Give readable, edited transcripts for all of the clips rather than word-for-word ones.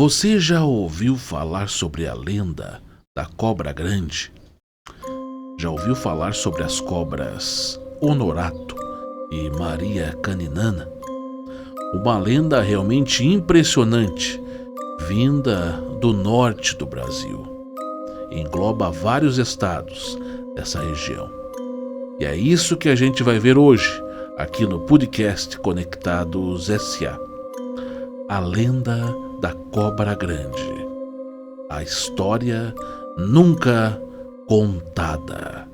Você já ouviu falar sobre a lenda da cobra grande? Já ouviu falar sobre as cobras Honorato e Maria Caninana? Uma lenda realmente impressionante, vinda do norte do Brasil. Engloba vários estados dessa região. E é isso que a gente vai ver hoje, aqui no podcast Conectados S.A. A lenda da cobra grande. A história nunca contada.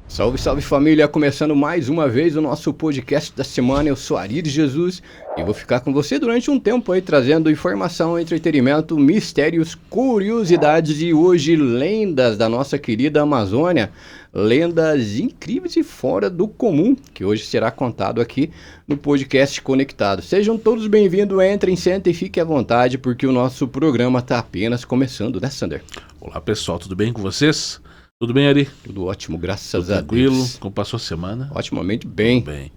Salve, salve família, começando mais uma vez o nosso podcast da semana. Eu sou Ari de Jesus e vou ficar com você durante um tempo aí trazendo informação, entretenimento, mistérios, curiosidades e hoje lendas da nossa querida Amazônia. Lendas incríveis e fora do comum, que hoje será contado aqui no podcast Conectado. Sejam todos bem-vindos, entrem, sentem e fiquem à vontade, porque o nosso programa está apenas começando, né, Sander? Olá pessoal, tudo bem com vocês? Tudo bem, Ari? Tudo ótimo, graças Tudo a tranquilo? Deus. Como passou a semana? Otimamente bem. Tudo bem.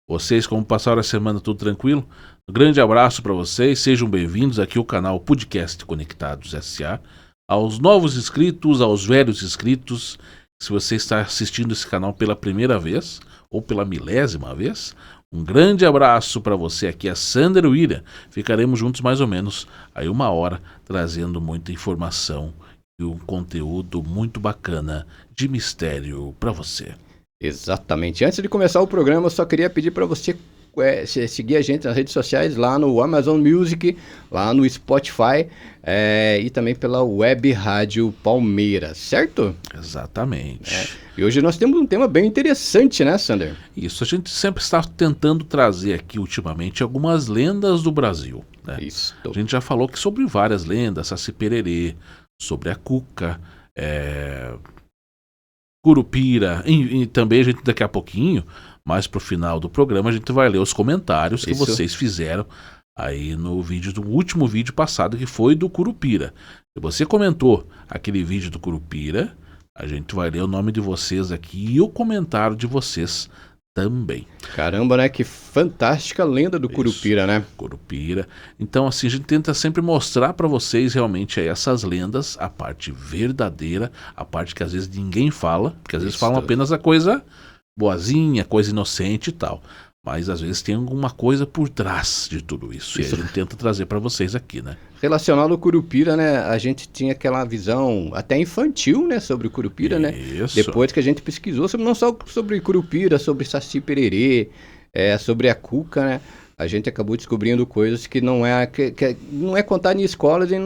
Vocês, como passaram a semana, tudo tranquilo? Um grande abraço para vocês, sejam bem-vindos aqui ao canal Podcast Conectados S.A. Aos novos inscritos, aos velhos inscritos, se você está assistindo esse canal pela primeira vez ou pela milésima vez, um grande abraço para você aqui, a Sander William. Ficaremos juntos mais ou menos aí 1 hora, trazendo muita informação e um conteúdo muito bacana de mistério para você. Exatamente. Antes de começar o programa, eu só queria pedir para você seguir a gente nas redes sociais, lá no Amazon Music, lá no Spotify e também pela Web Rádio Palmeiras, certo? Exatamente. E hoje nós temos um tema bem interessante, né, Sander? Isso, a gente sempre está tentando trazer aqui ultimamente algumas lendas do Brasil, né? Isso. A gente já falou que sobre várias lendas, Saci Pererê, sobre a Cuca, Curupira, e também a gente daqui a pouquinho, mais pro final do programa, a gente vai ler os comentários que vocês fizeram aí no vídeo, do último vídeo passado, que foi do Curupira. Se você comentou aquele vídeo do Curupira, a gente vai ler o nome de vocês aqui e o comentário de vocês também. Caramba, né? Que fantástica lenda do Curupira, né? Curupira. Então, assim, a gente tenta sempre mostrar para vocês realmente aí essas lendas, a parte verdadeira, a parte que às vezes ninguém fala, porque às vezes falam apenas a coisa boazinha, coisa inocente e tal. Mas às vezes tem alguma coisa por trás de tudo isso. E a gente tenta trazer para vocês aqui, né? Relacionado ao Curupira, né? A gente tinha aquela visão até infantil, né? Sobre o Curupira, né? Depois que a gente pesquisou, não só sobre Curupira, sobre Saci Pererê, sobre a Cuca, né? A gente acabou descobrindo coisas que não é contado em escolas e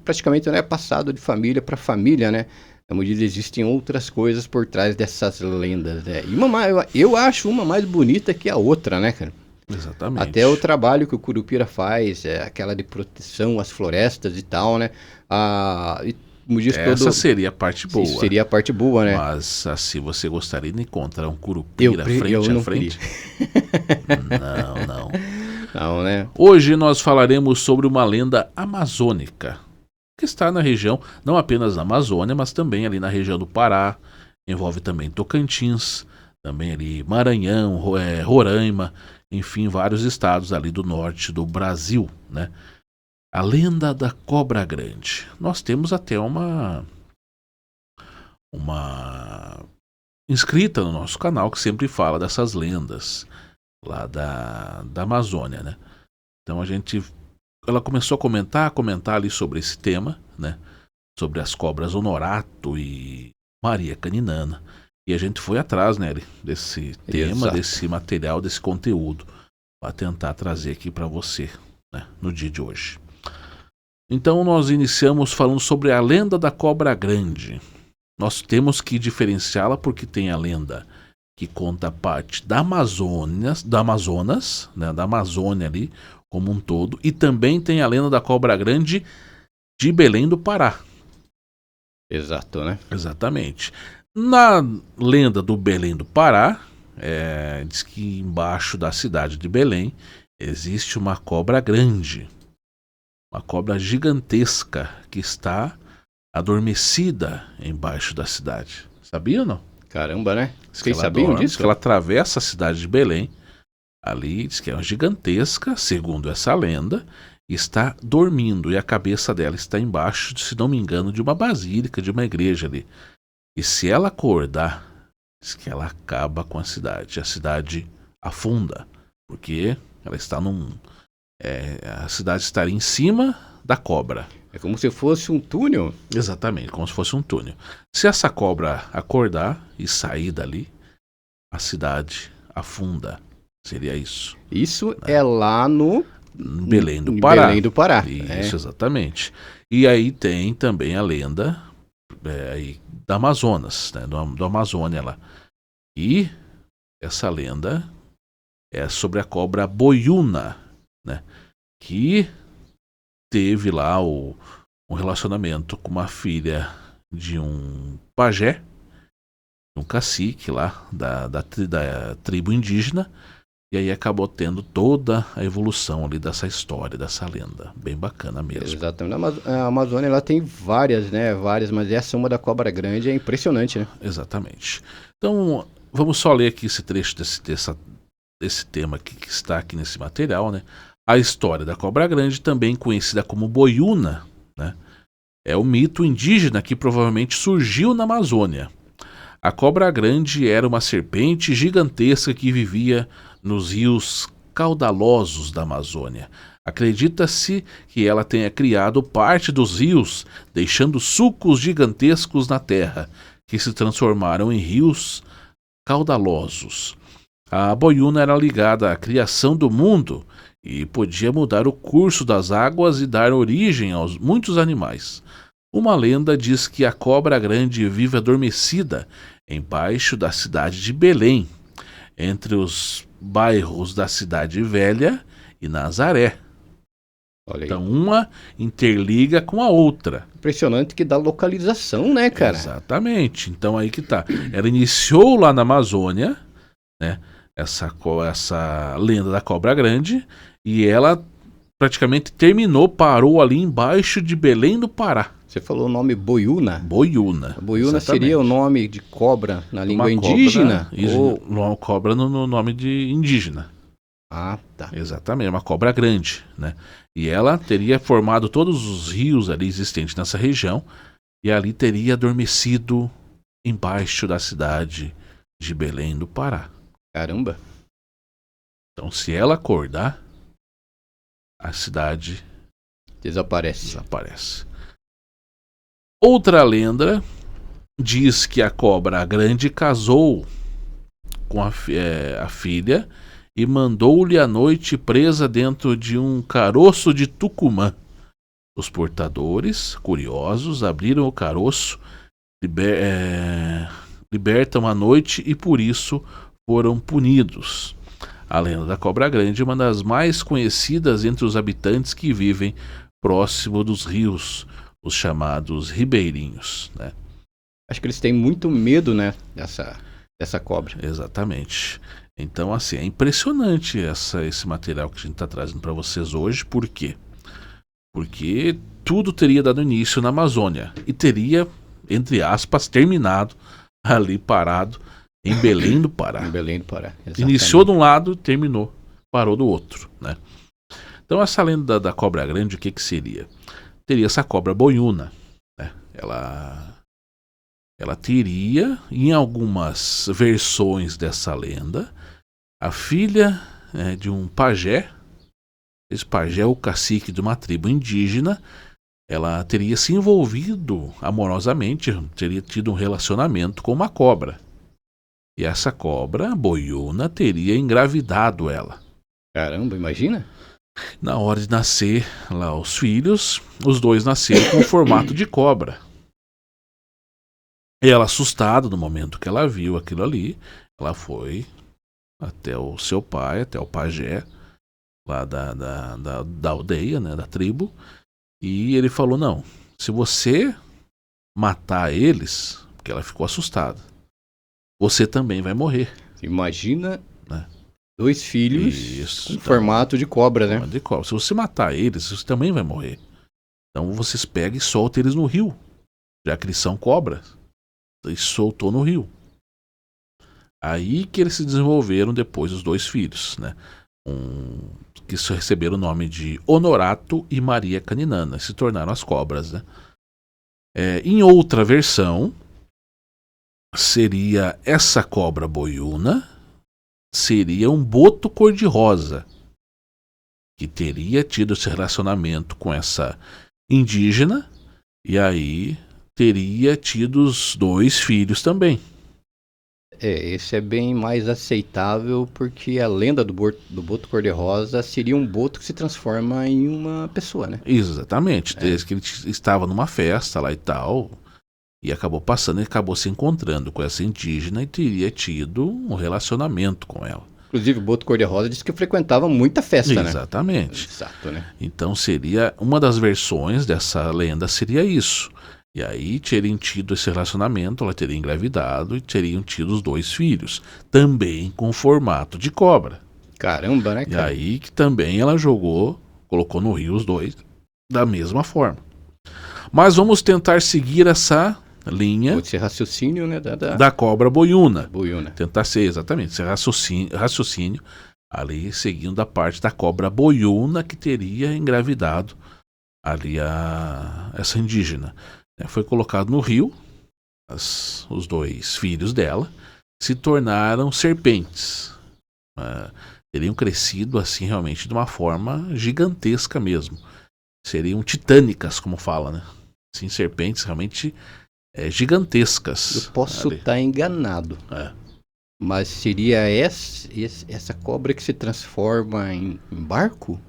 praticamente não é passado de família para família, né? Como diz, existem outras coisas por trás dessas lendas, né? E eu acho uma mais bonita que a outra, né, cara? Exatamente. Até o trabalho que o Curupira faz, aquela de proteção às florestas e tal, né? Essa seria a parte boa. Isso seria a parte boa, né? Mas assim, você gostaria de encontrar um Curupira frente a frente? Não, né? Hoje nós falaremos sobre uma lenda amazônica, que está na região, não apenas na Amazônia, mas também ali na região do Pará, envolve também Tocantins, também ali Maranhão, Roraima, enfim, vários estados ali do norte do Brasil, né? A lenda da cobra grande. Nós temos até uma inscrita no nosso canal que sempre fala dessas lendas lá da Amazônia, né? Então ela começou a comentar ali sobre esse tema, né? Sobre as cobras Honorato e Maria Caninana. E a gente foi atrás, né, desse tema, desse material, desse conteúdo, para tentar trazer aqui para você, né, no dia de hoje. Então nós iniciamos falando sobre a lenda da cobra grande. Nós temos que diferenciá-la porque tem a lenda que conta a parte da Amazonas, né, da Amazônia ali, como um todo, e também tem a lenda da cobra grande de Belém do Pará. Exato, né? Exatamente. Na lenda do Belém do Pará, diz que embaixo da cidade de Belém existe uma cobra grande, uma cobra gigantesca que está adormecida embaixo da cidade. Sabia ou não? Caramba, né? Diz que Vocês ela sabiam dorme, diz disso? que ela atravessa a cidade de Belém. Ali diz que é uma gigantesca, segundo essa lenda, e está dormindo. E a cabeça dela está embaixo, se não me engano, de uma basílica, de uma igreja ali. E se ela acordar, diz que ela acaba com a cidade. A cidade afunda. Porque ela está num. A cidade estaria em cima da cobra. É como se fosse um túnel. Exatamente, como se fosse um túnel. Se essa cobra acordar e sair dali, a cidade afunda. Seria isso. Isso é lá no Belém do Pará. Belém do Pará. Isso, exatamente. E aí tem também a lenda aí da Amazonas, né, do Amazônia lá. E essa lenda é sobre a cobra boiúna, né, que teve lá um relacionamento com uma filha de um pajé, um cacique lá da tribo indígena. E aí acabou tendo toda a evolução ali dessa história, dessa lenda. Bem bacana mesmo. Exatamente. A Amazônia ela tem várias, né? Várias, mas essa uma da cobra grande é impressionante, né? Exatamente. Então, vamos só ler aqui esse trecho desse tema aqui, que está aqui nesse material, né? A história da cobra grande, também conhecida como boiúna, né? É um mito indígena que provavelmente surgiu na Amazônia. A cobra grande era uma serpente gigantesca que vivia nos rios caudalosos da Amazônia. Acredita-se que ela tenha criado parte dos rios, deixando sulcos gigantescos na terra, que se transformaram em rios caudalosos. A boiúna era ligada à criação do mundo e podia mudar o curso das águas e dar origem a muitos animais. Uma lenda diz que a cobra grande vive adormecida embaixo da cidade de Belém, entre os bairros da Cidade Velha e Nazaré. Olha aí. Então uma interliga com a outra. Impressionante que dá localização, né, cara? Exatamente. Então aí que tá. Ela iniciou lá na Amazônia, né? Essa lenda da cobra grande, e ela praticamente parou ali embaixo de Belém do Pará. Você falou o nome boiúna? Boiúna. A boiúna exatamente. seria o nome de cobra na língua Uma indígena? Cobra, uma cobra no nome de indígena. Ah, tá. Exatamente, uma cobra grande, né? E ela teria formado todos os rios ali existentes nessa região, e ali teria adormecido embaixo da cidade de Belém do Pará. Caramba. Então, se ela acordar, a cidade Desaparece. Outra lenda diz que a cobra grande casou com a filha e mandou-lhe à noite presa dentro de um caroço de Tucumã. Os portadores, curiosos, abriram o caroço, libertam a noite e por isso foram punidos. A lenda da cobra grande é uma das mais conhecidas entre os habitantes que vivem próximo dos rios, os chamados ribeirinhos, né? Acho que eles têm muito medo, né, dessa cobra. Exatamente. Então, assim, é impressionante esse material que a gente está trazendo para vocês hoje. Por quê? Porque tudo teria dado início na Amazônia e teria, entre aspas, terminado ali parado em Belém do Pará. Em Belém do Pará. Exatamente. Iniciou de um lado, terminou, parou do outro, né? Então, essa lenda da cobra grande, o que seria? Teria essa cobra boiúna, né? Ela teria, em algumas versões dessa lenda, a filha de um pajé. Esse pajé é o cacique de uma tribo indígena. Ela teria se envolvido amorosamente, teria tido um relacionamento com uma cobra. E essa cobra, boiúna, teria engravidado ela. Caramba, imagina? Na hora de nascer lá os filhos, os dois nasceram com o formato de cobra. E ela, assustada no momento que ela viu aquilo ali, ela foi até o seu pai, até o pajé, lá da aldeia, né, da tribo, e ele falou, não, se você matar eles, porque ela ficou assustada, você também vai morrer. Imagina, né? 2 filhos Isso, com então, formato de cobra, né? De cobra. Se você matar eles, você também vai morrer. Então vocês pegam e soltam eles no rio, já que eles são cobras. E soltou no rio. Aí que eles se desenvolveram depois os 2 filhos, né? Que receberam o nome de Honorato e Maria Caninana, se tornaram as cobras, né? Em outra versão, seria essa cobra boiuna, seria um boto cor-de-rosa, que teria tido esse relacionamento com essa indígena, e aí teria tido os 2 filhos também. Esse é bem mais aceitável porque a lenda do boto cor-de-rosa seria um boto que se transforma em uma pessoa, né? Exatamente, desde que ele estava numa festa lá e tal, e acabou passando, ele acabou se encontrando com essa indígena e teria tido um relacionamento com ela. Inclusive o boto cor-de-rosa disse que frequentava muita festa, né? Exatamente. Exato, né? Então seria, uma das versões dessa lenda seria isso. E aí teriam tido esse relacionamento, ela teria engravidado e teriam tido os 2 filhos, também com formato de cobra. Caramba, né, cara? E aí que também ela colocou no rio os 2 da mesma forma. Mas vamos tentar seguir essa linha Esse raciocínio, né, da cobra boiuna. boiuna. Tentar ser exatamente esse raciocínio ali seguindo a parte da cobra boiuna que teria engravidado ali essa indígena. Foi colocado no rio, os 2 filhos dela se tornaram serpentes. Teriam crescido assim realmente de uma forma gigantesca mesmo. Seriam titânicas, como fala, né? Assim, serpentes realmente gigantescas. Eu posso estar enganado, mas seria essa cobra que se transforma em barco?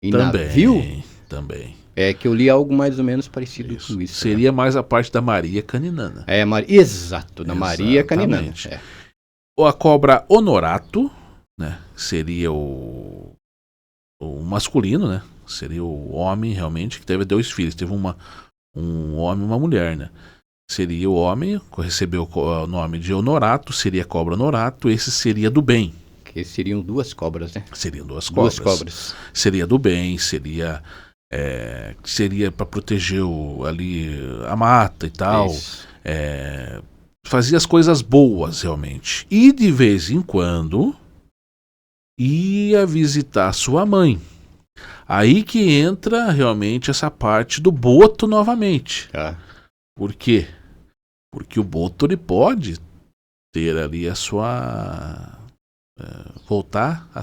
Em navio? Também. É que eu li algo mais ou menos parecido com isso. Seria mais a parte da Maria Caninana. Exato, da Maria Caninana. Ou a cobra Honorato, né? Seria o masculino, né? Seria o homem realmente que teve 2 filhos. Teve um homem e uma mulher, né? Seria o homem que recebeu o nome de Honorato, seria a cobra Honorato. Esse seria do bem. Que seriam 2 cobras, né? Seriam 2 cobras. 2 cobras. Seria do bem, seria para proteger ali a mata e tal. Fazia as coisas boas realmente. E de vez em quando ia visitar sua mãe. Aí que entra realmente essa parte do boto novamente. Por quê? Porque o boto ele pode ter ali a sua voltar a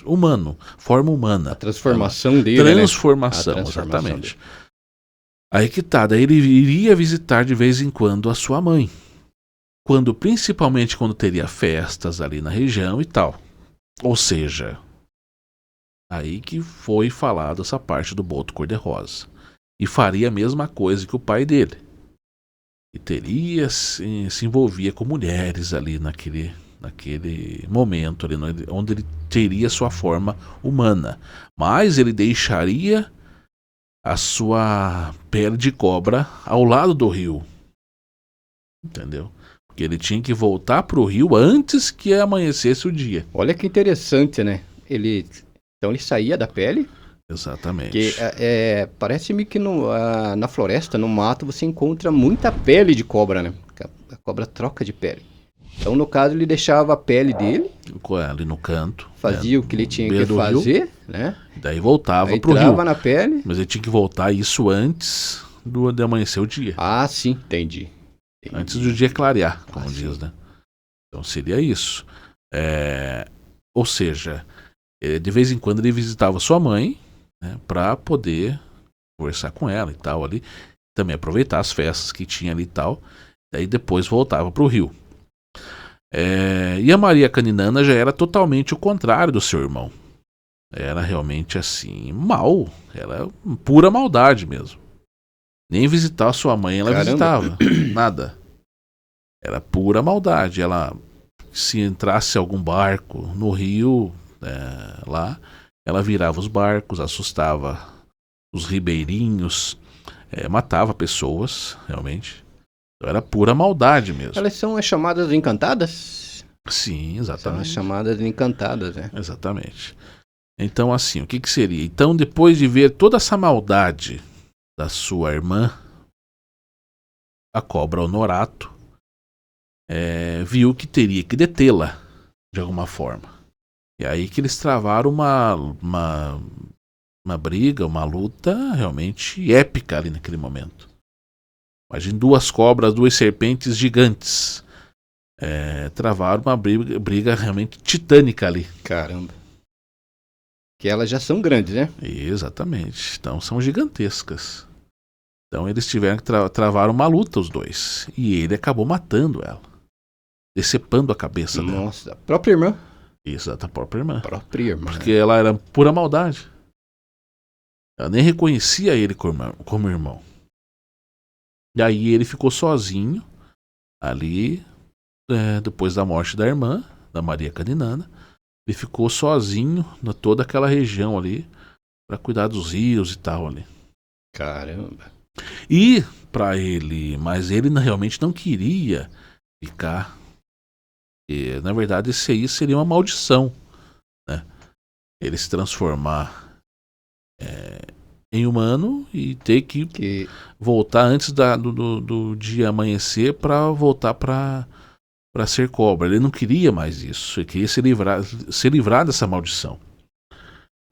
humano, forma humana. A transformação dele, Transformação, né? exatamente. Aí que tá, daí ele iria visitar de vez em quando a sua mãe. Principalmente quando teria festas ali na região e tal. Ou seja, aí que foi falado essa parte do boto cor-de-rosa. E faria a mesma coisa que o pai dele. E teria, se envolvia com mulheres ali naquele momento ali, onde ele teria sua forma humana. Mas ele deixaria a sua pele de cobra ao lado do rio. Entendeu? Porque ele tinha que voltar pro rio antes que amanhecesse o dia. Olha que interessante, né? Então ele saía da pele. Exatamente. Que, parece-me que na floresta, no mato, você encontra muita pele de cobra, né? A cobra troca de pele. Então, no caso, ele deixava a pele dele. Ali no canto. Fazia o que ele tinha que fazer, né? Daí voltava pro rio. Entrava na pele. Mas ele tinha que voltar isso antes de amanhecer o dia. Ah, sim, entendi. Antes do dia clarear, como diz, né? Então seria isso. Ou seja, de vez em quando ele visitava sua mãe, né, para poder conversar com ela e tal ali. Também aproveitar as festas que tinha ali e tal. Daí depois voltava pro rio. E a Maria Caninana já era totalmente o contrário do seu irmão. Era realmente assim, mal. Era pura maldade mesmo. Nem visitar a sua mãe ela visitava. Nada. Era pura maldade. Ela, se entrasse algum barco no rio, lá, ela virava os barcos, assustava os ribeirinhos, matava pessoas, realmente. Era pura maldade mesmo. Elas são as chamadas encantadas? Sim, exatamente. São as chamadas encantadas, né? Exatamente. Então, assim, o que seria? Então, depois de ver toda essa maldade da sua irmã, a cobra Honorato, viu que teria que detê-la de alguma forma. E aí que eles travaram uma briga, uma luta realmente épica ali naquele momento. Imagina 2 cobras, 2 serpentes gigantes. Travaram uma briga realmente titânica ali. Caramba. Que elas já são grandes, né? Exatamente. Então são gigantescas. Então eles tiveram que travar uma luta, os dois. E ele acabou matando ela. Decepando a cabeça dela. Nossa, a própria irmã. Isso, da própria irmã. Própria irmã. Porque ela era pura maldade. Ela nem reconhecia ele como irmão. E aí ele ficou sozinho ali, depois da morte da irmã, da Maria Caninana. Ele ficou sozinho em toda aquela região ali, para cuidar dos rios e tal ali. Caramba. E para ele, mas ele realmente não queria ficar. E, na verdade, isso aí seria uma maldição, né? Ele se transformar em humano e ter que voltar antes do dia amanhecer para voltar para ser cobra. Ele não queria mais isso. Ele queria se livrar dessa maldição.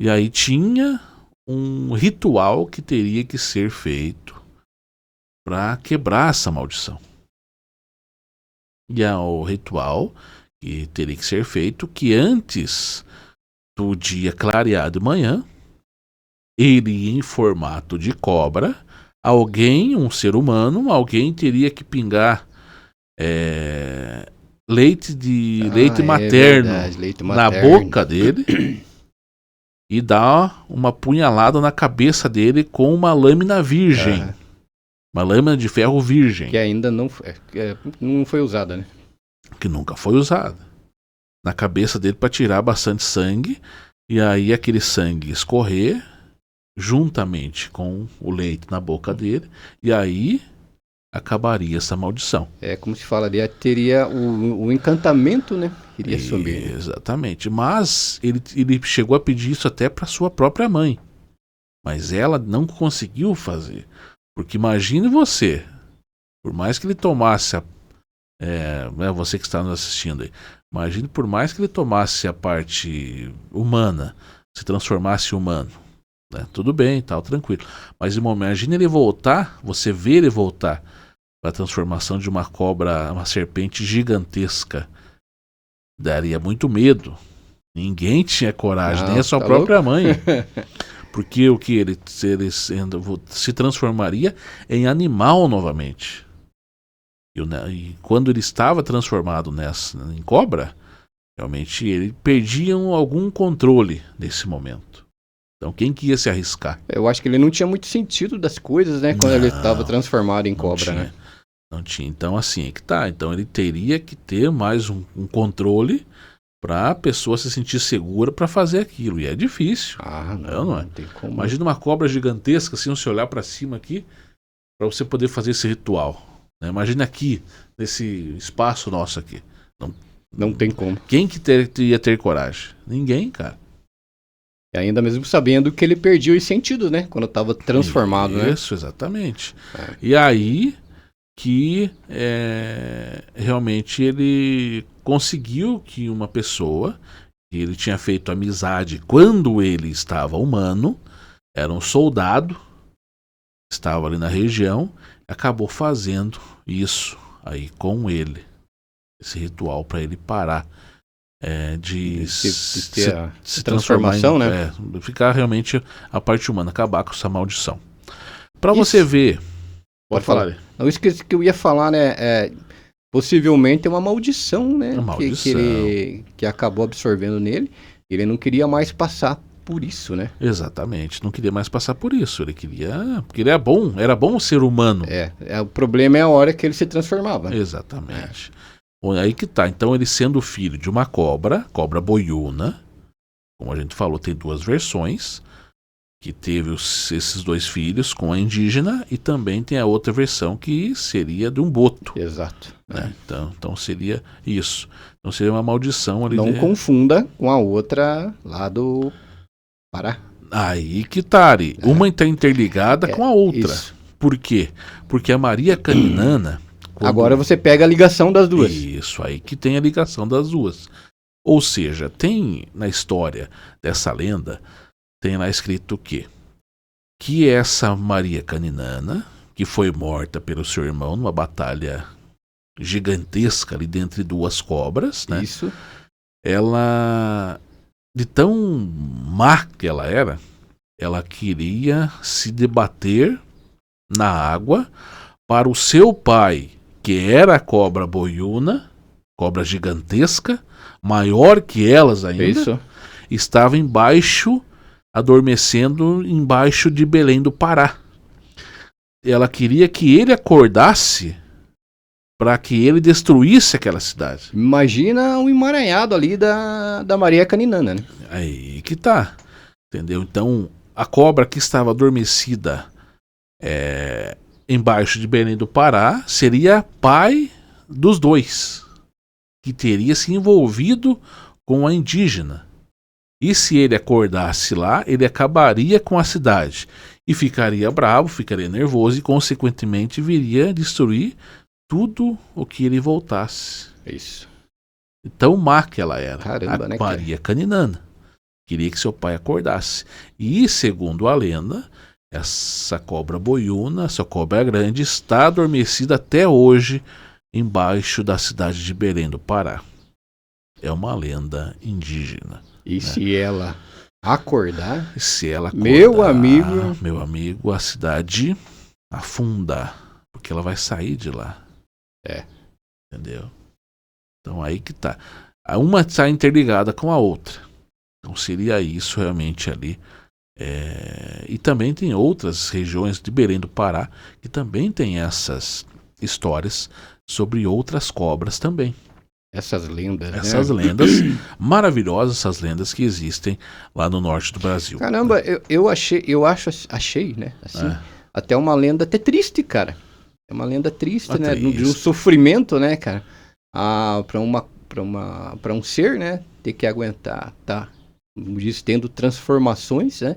E aí tinha um ritual que teria que ser feito para quebrar essa maldição. E é o ritual que teria que ser feito que antes do dia clarear de manhã, ele em formato de cobra, um ser humano, alguém teria que pingar leite materno na boca dele e dar uma punhalada na cabeça dele com uma lâmina virgem. Uma lâmina de ferro virgem. Que ainda não foi usada, né? Que nunca foi usada. Na cabeça dele para tirar bastante sangue. E aí aquele sangue escorrer juntamente com o leite na boca dele. E aí acabaria essa maldição. É como se fala ali, teria o encantamento, né? Iria sumir. Exatamente. Mas ele chegou a pedir isso até para sua própria mãe. Mas ela não conseguiu fazer. Porque imagine você, por mais que ele tomasse, você que está nos assistindo aí, imagine por mais que ele tomasse a parte humana, se transformasse em humano, né? Tudo bem, tal, tranquilo. Mas imagine ele voltar, você ver ele voltar para a transformação de uma cobra, uma serpente gigantesca. Daria muito medo. Ninguém tinha coragem, nem a sua própria mãe. Porque o que ele se transformaria em animal novamente. E quando ele estava transformado em cobra, realmente ele perdia algum controle nesse momento. Então quem que ia se arriscar? Eu acho que ele não tinha muito sentido das coisas, né? Quando ele estava transformado em cobra, né? Não tinha. Então assim é que tá. Então ele teria que ter mais um controle para a pessoa se sentir segura para fazer aquilo. E é difícil. Não é? Tem como. Imagina uma cobra gigantesca, assim, você olhar para cima aqui, para você poder fazer esse ritual. Né? Imagina aqui, nesse espaço nosso aqui. Não tem como. Quem que ia ter coragem? Ninguém, cara. E ainda mesmo sabendo que ele perdia os sentidos, né? Quando estava transformado, né? Isso, exatamente. E aí que realmente ele conseguiu que uma pessoa que ele tinha feito amizade quando ele estava humano, era um soldado, estava ali na região, acabou fazendo isso aí com ele, esse ritual para ele parar de se transformação, né? Ficar realmente a parte humana, acabar com essa maldição. Para você ver, pode falar. Não, isso que eu ia falar, né? Possivelmente é uma maldição, né? Uma maldição. Que acabou absorvendo nele. Ele não queria mais passar por isso, né? Exatamente, não queria mais passar por isso. Ele queria. Porque ele era bom ser humano. O problema é a hora que ele se transformava. Exatamente. Aí que tá. Então, ele sendo filho de uma cobra boiúna, como a gente falou, tem 2 versões. Que teve esses 2 filhos com a indígena, e também tem a outra versão que seria de um boto. Exato. Né? Então seria isso. Então seria uma maldição ali. Não confunda com a outra lá do Pará. Aí que tá, Ari. Uma está interligada com a outra. Isso. Por quê? Porque a Maria Caninana, Agora você pega a ligação das duas. Isso, aí que tem a ligação das duas. Ou seja, tem na história dessa lenda, tem lá escrito o quê? Que essa Maria Caninana, que foi morta pelo seu irmão numa batalha gigantesca ali dentre duas cobras, né? Isso. Ela, de tão má que ela era, ela queria se debater na água para o seu pai, que era a cobra boiuna, cobra gigantesca, maior que elas ainda, Isso. estava embaixo, adormecendo embaixo de Belém do Pará. Ela queria que ele acordasse para que ele destruísse aquela cidade. Imagina um emaranhado ali da Maria Caninana, né? Aí que tá, entendeu? Então, a cobra que estava adormecida embaixo de Belém do Pará seria pai dos dois, que teria se envolvido com a indígena. E se ele acordasse lá, ele acabaria com a cidade e ficaria bravo, ficaria nervoso e, consequentemente, viria destruir tudo o que ele voltasse. Isso. Tão má que ela era. Caramba, a né, Maria Caninana. Queria que seu pai acordasse. E, segundo a lenda, essa cobra boiuna, essa cobra grande, está adormecida até hoje embaixo da cidade de Belém do Pará. É uma lenda indígena. E se ela acordar, Se ela acordar, meu amigo, a cidade afunda, porque ela vai sair de lá. Entendeu? Então aí que tá. Uma está interligada com a outra. Então seria isso realmente ali. E também tem outras regiões de Belém do Pará que também tem essas histórias sobre outras cobras também. essas lendas, Essas né? lendas maravilhosas, essas lendas que existem lá no norte do Brasil. Caramba, achei, né? Assim, até uma lenda até triste, cara. É uma lenda triste, né? De um sofrimento, né, cara? Para um ser, né? Ter que aguentar, tá? Como diz, tendo transformações, né?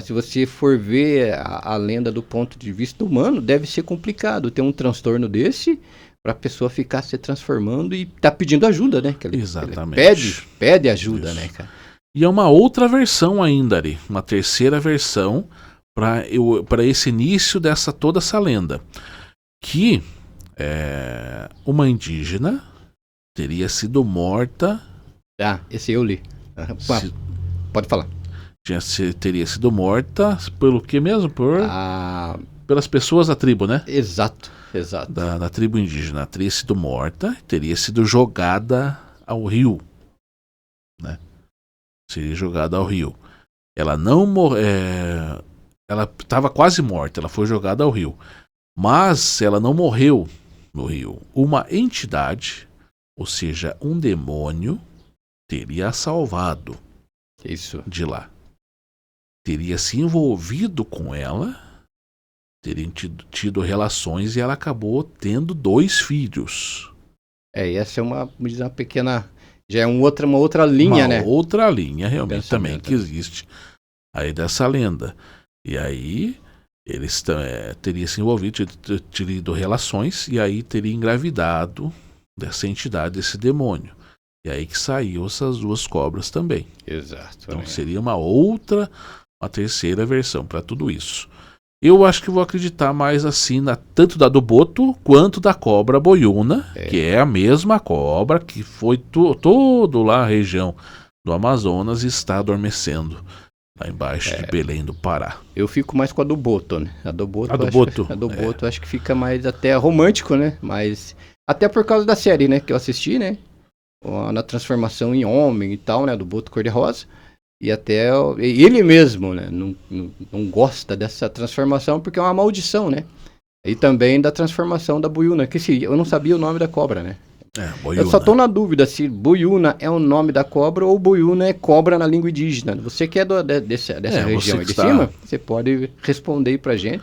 Se você for ver a lenda do ponto de vista humano, deve ser complicado ter um transtorno desse para a pessoa ficar se transformando e tá pedindo ajuda, né? Exatamente. Ele pede ajuda, isso, né, cara? E é uma outra versão ainda ali, uma terceira versão para esse início dessa toda essa lenda, que uma indígena teria sido morta. Esse eu li. Pode falar. Teria sido morta pelo que mesmo? Pelas pessoas da tribo, né? Exato. Da tribo indígena. Teria sido morta, teria sido jogada ao rio, né? Seria jogada ao rio. Ela não ela estava quase morta, ela foi jogada ao rio. Mas ela não morreu no rio. Uma entidade, ou seja, um demônio, teria a salvado de lá. Teria se envolvido com ela, teriam tido relações e ela acabou tendo 2 filhos. Essa é uma pequena... Já é uma outra linha, né? Uma outra linha, realmente, também, que existe aí dessa lenda. E aí, eles teriam se envolvido, tido relações, e aí teria engravidado dessa entidade, desse demônio. E aí que saíram essas 2 cobras também. Exato. Então seria uma terceira versão para tudo isso. Eu acho que vou acreditar mais assim, tanto da do boto quanto da cobra boiuna, que é a mesma cobra que foi todo lá a região do Amazonas e está adormecendo lá embaixo de Belém do Pará. Eu fico mais com a do boto, né? A do boto acho que fica mais até romântico, né? Mas até por causa da série, né? Que eu assisti, né? Na transformação em homem e tal, né? Do boto cor-de-rosa. E até ele mesmo, né? Não gosta dessa transformação porque é uma maldição, né? E também da transformação da boiuna, que eu não sabia o nome da cobra, né? Boiuna. Eu só tô na dúvida se boiuna é o nome da cobra ou boiuna é cobra na língua indígena. Você que é dessa região aí de cima, você pode responder aí pra gente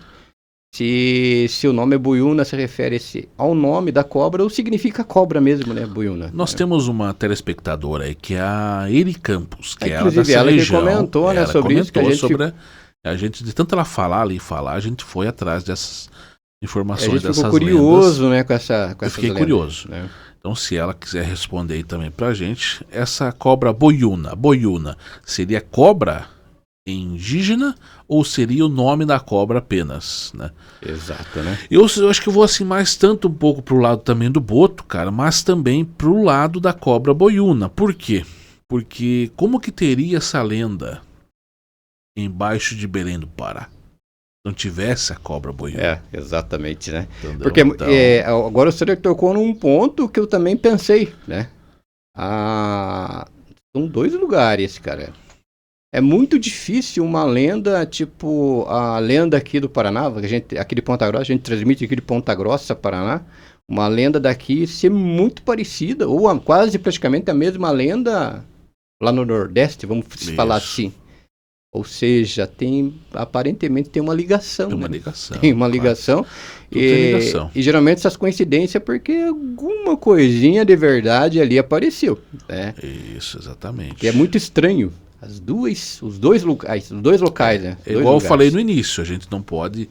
se o nome é boiuna se refere ao nome da cobra ou significa cobra mesmo, né, boiuna. Nós temos uma telespectadora aí que é a Eri Campos, que é inclusive dessa ela região. Que comentou, né, sobre isso. Que a gente de tanto ela falar, a gente foi atrás A informações gente dessas ficou curioso, lendas. né, com essa Eu fiquei lenda, curioso. né? Então, se ela quiser responder aí também pra gente, essa cobra boiuna, seria cobra indígena ou seria o nome da cobra apenas, né? Exato, né? Eu acho que eu vou assim mais tanto um pouco pro lado também do boto, cara, mas também pro lado da cobra boiuna. Por quê? Porque como que teria essa lenda embaixo de Belém do Pará? Não tivesse a cobra boiuna. Exatamente, né? Entendeu? Porque Então, agora o senhor tocou num ponto que eu também pensei, né? São dois lugares, cara. É muito difícil uma lenda, tipo a lenda aqui do Paraná, que aqui de Ponta Grossa, a gente transmite aqui de Ponta Grossa, Paraná, uma lenda daqui ser muito parecida, ou quase praticamente a mesma lenda lá no Nordeste, vamos falar isso. assim. Ou seja, aparentemente tem uma ligação, Tem uma né? ligação. Tem uma Claro. ligação. Tudo tem ligação. E geralmente essas coincidências é porque alguma coisinha de verdade ali apareceu, né? Isso, exatamente. Que é muito estranho. Os dois locais, né? É igual eu falei no início, a gente não pode.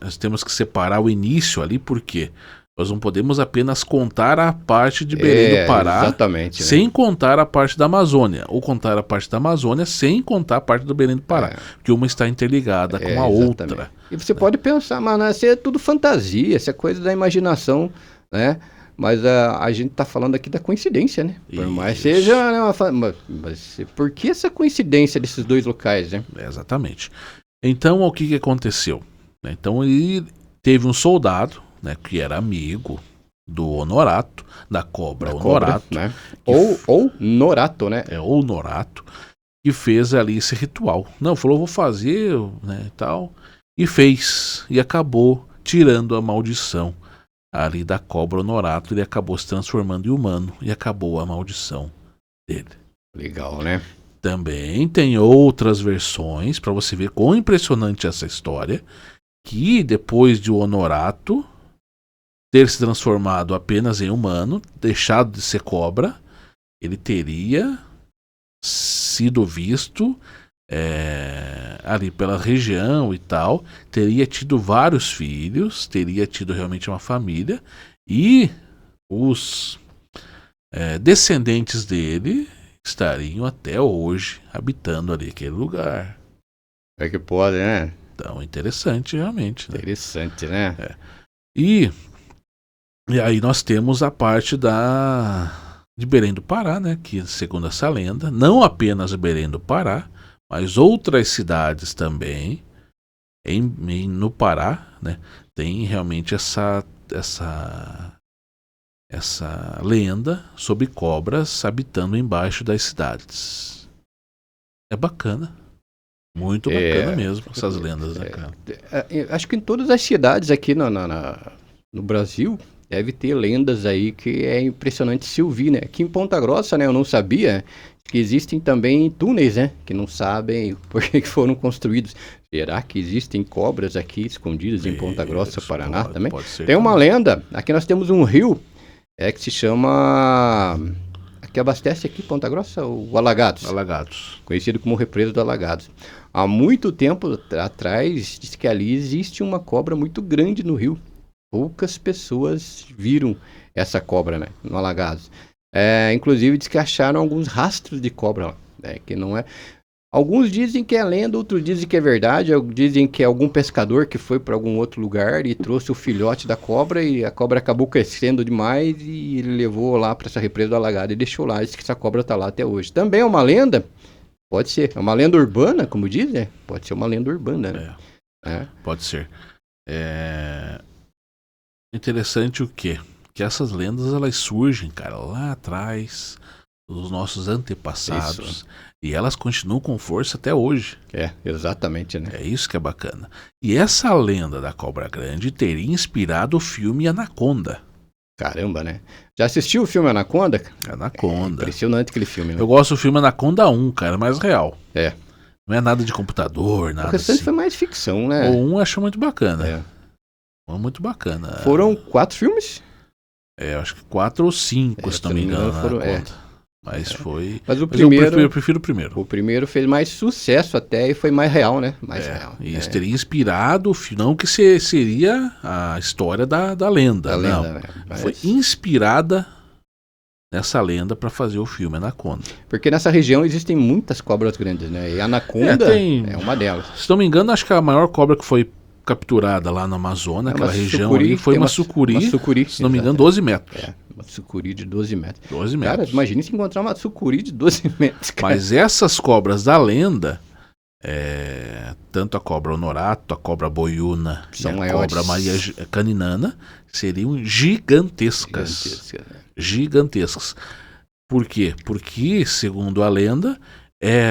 Nós temos que separar o início ali, porque nós não podemos apenas contar a parte de Belém do Pará exatamente, sem né? contar a parte da Amazônia, ou contar a parte da Amazônia sem contar a parte do Belém do Pará, porque uma está interligada com a outra. E você pode pensar, mas isso é tudo fantasia, isso é coisa da imaginação, né? Mas a gente está falando aqui da coincidência, né? Por mais seja, né, mas por que essa coincidência desses dois locais, né? Exatamente. Então, o que aconteceu? Então, ele teve um soldado, né, que era amigo do Honorato, da cobra Honorato, né? Ou Norato, né? Ou Norato, que fez ali esse ritual. Não, falou, vou fazer, né, e tal, e fez, e acabou tirando a maldição ali da cobra Honorato. Ele acabou se transformando em humano e acabou a maldição dele. Legal, né? Também tem outras versões para você ver quão impressionante essa história, que depois de o Honorato ter se transformado apenas em humano, deixado de ser cobra, ele teria sido visto ali pela região e tal, teria tido vários filhos, teria tido realmente uma família, e os descendentes dele estariam até hoje habitando ali aquele lugar. É que pode, né? Então, interessante realmente, né? Interessante, né? E aí nós temos a parte de Belém do Pará, né? Que segundo essa lenda, não apenas Belém do Pará, mas outras cidades também no Pará, né? Tem realmente essa lenda sobre cobras habitando embaixo das cidades. É bacana. Muito bacana mesmo, essas lendas, né, cara? Acho que em todas as cidades aqui no Brasil deve ter lendas aí que é impressionante se ouvir, né? Aqui em Ponta Grossa, né, eu não sabia que existem também túneis, né? Que não sabem por que foram construídos. Será que existem cobras aqui escondidas em Ponta Grossa, Paraná também? Pode ser. Tem uma lenda, aqui nós temos um rio que se chama... que abastece aqui Ponta Grossa, o Alagados. Alagados. Conhecido como Represa do Alagados. Há muito tempo atrás, diz que ali existe uma cobra muito grande no rio. Poucas pessoas viram essa cobra, né, no Alagados. Inclusive, diz que acharam alguns rastros de cobra lá, né, que não é... Alguns dizem que é lenda, outros dizem que é verdade, dizem que é algum pescador que foi para algum outro lugar e trouxe o filhote da cobra e a cobra acabou crescendo demais e ele levou lá para essa represa do Alagado e deixou lá. Diz que essa cobra está lá até hoje. Também é uma lenda, pode ser, é uma lenda urbana, como dizem, pode ser uma lenda urbana, né? Pode ser. Interessante o quê? Que essas lendas elas surgem, cara, lá atrás dos nossos antepassados. Isso. E elas continuam com força até hoje. Exatamente, né? É isso que é bacana. E essa lenda da cobra grande teria inspirado o filme Anaconda. Caramba, né? Já assistiu o filme Anaconda? Anaconda. Impressionante aquele filme, né? Eu gosto do filme Anaconda 1, cara, mais real. É. Não é nada de computador, nada assim. O restante assim. foi mais ficção, né? O 1 eu acho muito bacana. Muito bacana. Foram 4 filmes? Eu acho que 4 ou 5, se não me engano. Mas foi. Mas o eu primeiro, prefiro o primeiro. o primeiro fez mais sucesso até e foi mais real, né? Mais real. E isso teria inspirado, não que seria a história da lenda, Da não. lenda, né? Mas- Foi inspirada nessa lenda para fazer o filme Anaconda. Porque nessa região existem muitas cobras grandes, né? E a anaconda é uma delas. Se não me engano, acho que a maior cobra que foi capturada lá no Amazonas, É aquela uma região sucuri, ali, foi tem uma uma sucuri, sucuri, se não me engano, exatamente. 12 metros. Uma sucuri de 12 metros. 12 Cara, metros. imagine se encontrar uma sucuri de 12 metros, cara. Mas essas cobras da lenda, tanto a cobra honorato, a cobra boiuna São e a maiores. cobra maria caninana, seriam gigantescas. Gigantesca, né? Gigantescas. Por quê? Porque, segundo a lenda,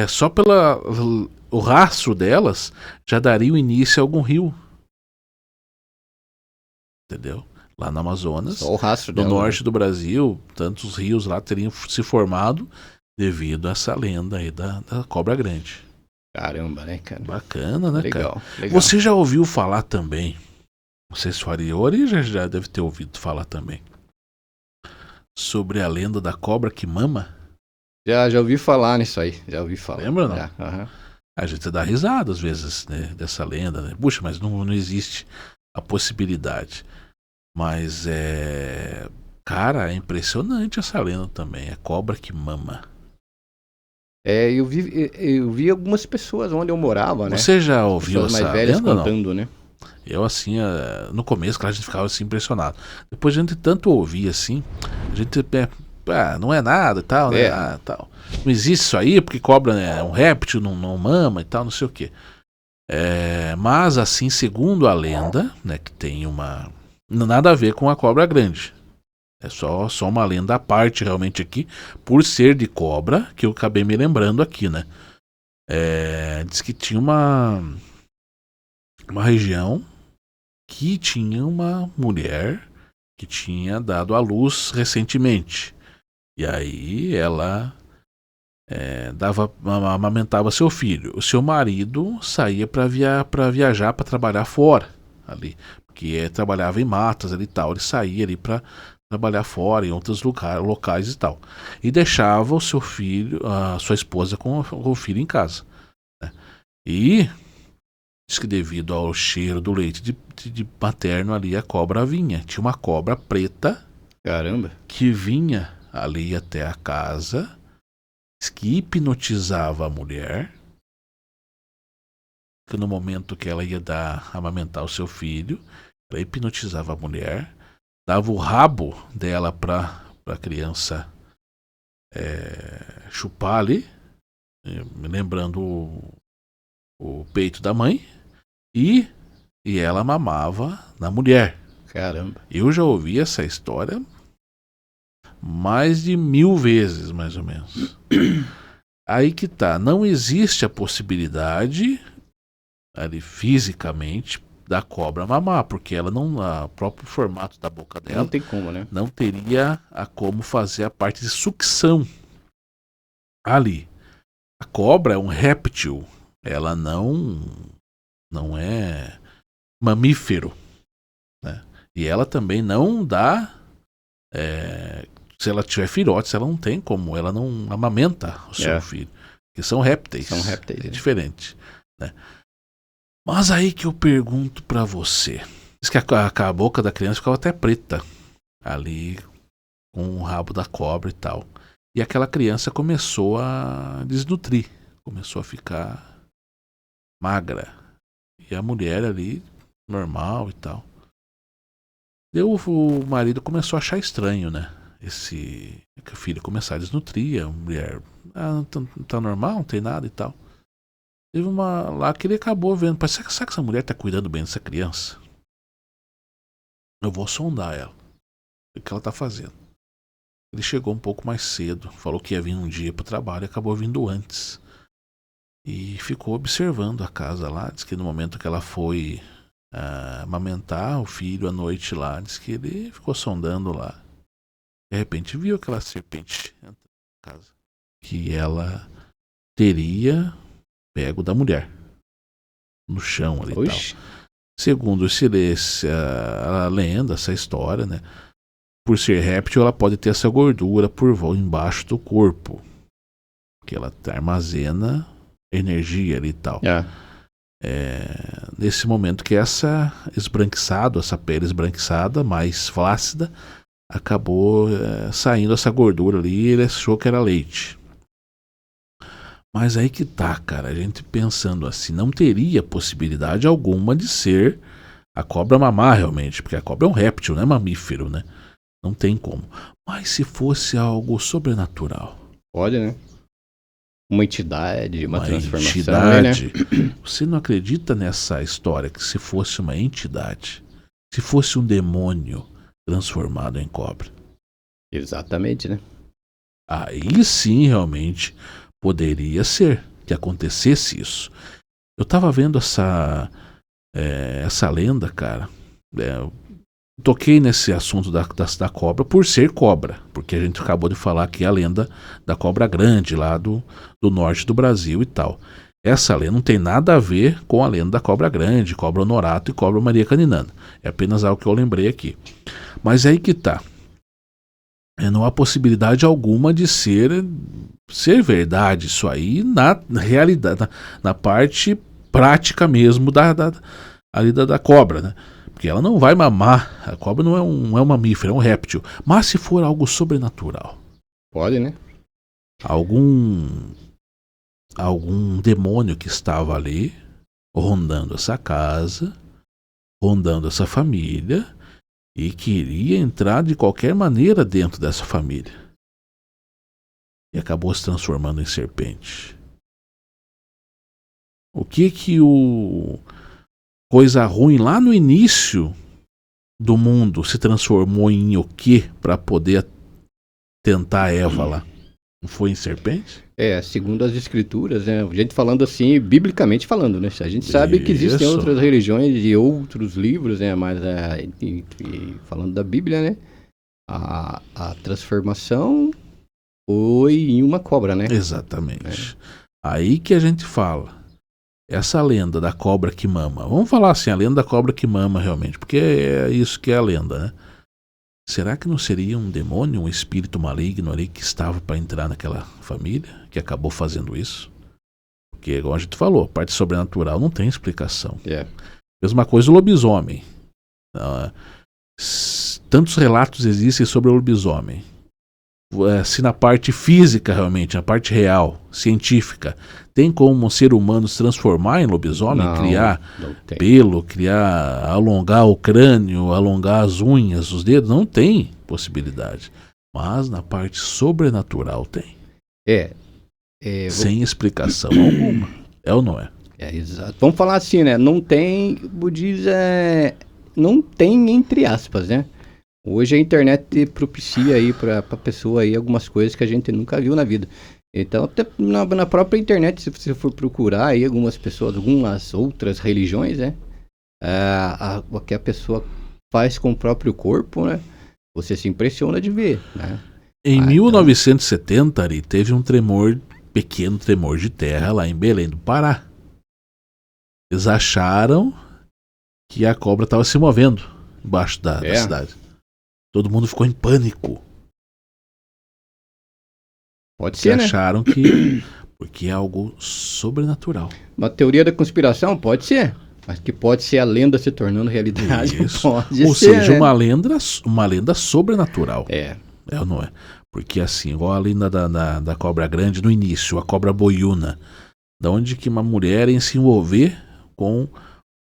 só o rastro delas já daria o início a algum rio. Entendeu? Lá no Amazonas, Só o rastro no dela, norte né? do Brasil, tantos rios lá teriam se formado devido a essa lenda aí da cobra grande. Caramba, né, cara? Bacana, né, cara? Legal, legal. Você já ouviu falar também? Não sei se o Ariori já deve ter ouvido falar também. Sobre a lenda da cobra que mama? Já ouvi falar nisso aí. Já ouvi falar. Lembra, não? Já, aham. A gente dá risada às vezes, né, dessa lenda, né? Puxa, mas não existe a possibilidade. Mas cara, é impressionante essa lenda também. É cobra que mama. Eu vi algumas pessoas onde eu morava, né? Você já ouviu Pessoas mais essa velhas lenda ou não? contando, né? Eu assim, no começo, claro, a gente ficava assim impressionado. Depois a gente tanto ouvia assim, a gente não é nada e tal, né? Tal. Não existe isso aí, porque cobra é um réptil, não mama e tal, não sei o quê. Mas assim, segundo a lenda, né, que tem nada a ver com a cobra grande. É só uma lenda à parte realmente aqui, por ser de cobra, que eu acabei me lembrando aqui, né? Diz que tinha uma região que tinha uma mulher que tinha dado à luz recentemente. E aí ela amamentava seu filho. O seu marido saía para viajar, para trabalhar fora ali, porque trabalhava em matas ali e tal. Ele saía ali para trabalhar fora em outros locais e tal. E deixava o seu filho, a sua esposa com o filho em casa, né? E diz que devido ao cheiro do leite de materno ali, a cobra vinha. Tinha uma cobra preta. Caramba. Que vinha ali até a casa, que hipnotizava a mulher, que no momento que ela ia amamentar o seu filho, ela hipnotizava a mulher, dava o rabo dela para a criança chupar ali, me lembrando o peito da mãe, e ela mamava na mulher. Caramba. Eu já ouvi essa história mais de 1000 vezes, mais ou menos. Aí que tá, não existe a possibilidade ali fisicamente da cobra mamar, porque ela não, o próprio formato da boca dela Não tem como, né? não teria como fazer a parte de sucção ali. A cobra é um réptil, ela não é mamífero, né? E ela também não dá, se ela tiver filhotes, ela não tem como, ela não amamenta o seu filho, porque são répteis. São répteis, é diferente, né? Mas aí que eu pergunto pra você, diz que a boca da criança ficava até preta ali com o rabo da cobra e tal, e aquela criança começou a desnutrir, começou a ficar magra, e a mulher ali normal e tal. O marido começou a achar estranho, né? Que o filho começar a desnutrir, a mulher não tá normal, não tem nada e tal. Teve uma lá que ele acabou vendo, será que essa mulher tá cuidando bem dessa criança? Eu vou sondar ela, o que ela tá fazendo. Ele chegou um pouco mais cedo, falou que ia vir um dia pro trabalho e acabou vindo antes. E ficou observando a casa lá, diz que no momento que ela foi amamentar o filho à noite lá, diz que ele ficou sondando lá. De repente viu aquela serpente entrando na casa, que ela teria pego da mulher no chão ali e tal. Segundo a lenda, essa história, né? por ser réptil, ela pode ter essa gordura embaixo do corpo, que ela armazena energia ali e tal. Nesse momento que essa pele esbranquiçada, mais flácida, acabou saindo essa gordura ali, e ele achou que era leite. Mas aí que tá, cara, a gente pensando assim, não teria possibilidade alguma de ser a cobra mamar realmente, porque a cobra é um réptil, não é mamífero, né? Não tem como. Mas se fosse algo sobrenatural? Pode, né? Uma entidade, uma transformação. Entidade. Né? Você não acredita nessa história que se fosse uma entidade, se fosse um demônio transformado em cobra? Exatamente, né? Aí sim, realmente, poderia ser que acontecesse isso. Eu tava vendo essa lenda, cara. Toquei nesse assunto da cobra por ser cobra, porque a gente acabou de falar aqui a lenda da cobra grande lá do norte do Brasil e tal. Essa lenda não tem nada a ver com a lenda da cobra grande, cobra honorato e cobra Maria Caninana. É apenas algo que eu lembrei aqui. Mas aí que tá. Não há possibilidade alguma de ser verdade isso aí na realidade, na parte prática mesmo da cobra, né? Porque ela não vai mamar. A cobra não é um mamífero, é um réptil. Mas se for algo sobrenatural. Pode, né? Algum demônio que estava ali, rondando essa casa, rondando essa família, e queria entrar de qualquer maneira dentro dessa família. E acabou se transformando em serpente. O que o coisa ruim lá no início do mundo se transformou em o que para poder tentar a Eva lá? Não foi em serpente? Segundo as escrituras, né? A gente falando assim, biblicamente falando, né? A gente sabe que existem outras religiões e outros livros, né? Mas falando da Bíblia, né? A transformação foi em uma cobra, né? Exatamente. Aí que a gente fala. Essa lenda da cobra que mama. Vamos falar assim, a lenda da cobra que mama realmente, porque é isso que é a lenda, né? Será que não seria um demônio, um espírito maligno ali que estava para entrar naquela família, que acabou fazendo isso? Porque, igual a gente falou, a parte sobrenatural não tem explicação. Mesma coisa o lobisomem. Tantos relatos existem sobre o lobisomem. Se na parte física realmente, na parte real, científica, tem como um ser humano se transformar em lobisomem, criar pelo, alongar o crânio, alongar as unhas, os dedos? Não tem possibilidade. Mas na parte sobrenatural tem. Sem explicação alguma. É ou não é? Exato. Vamos falar assim, né? Não tem, não tem entre aspas, né? Hoje a internet propicia aí pra pessoa aí algumas coisas que a gente nunca viu na vida. Então, até na própria internet, se você for procurar aí algumas pessoas, algumas outras religiões, né? O que a pessoa faz com o próprio corpo, né? Você se impressiona de ver, né? Em 1970, Ari, teve um pequeno tremor de terra lá em Belém do Pará. Eles acharam que a cobra estava se movendo embaixo da cidade. Todo mundo ficou em pânico. Pode ser, né? Acharam que... Porque é algo sobrenatural. Uma teoria da conspiração? Pode ser. Mas que pode ser a lenda se tornando realidade. Isso. Pode Ou ser, seja, né? uma lenda sobrenatural. É ou não é? Porque assim, igual a lenda da cobra grande no início, a cobra boiuna. Da onde que uma mulher ia se envolver com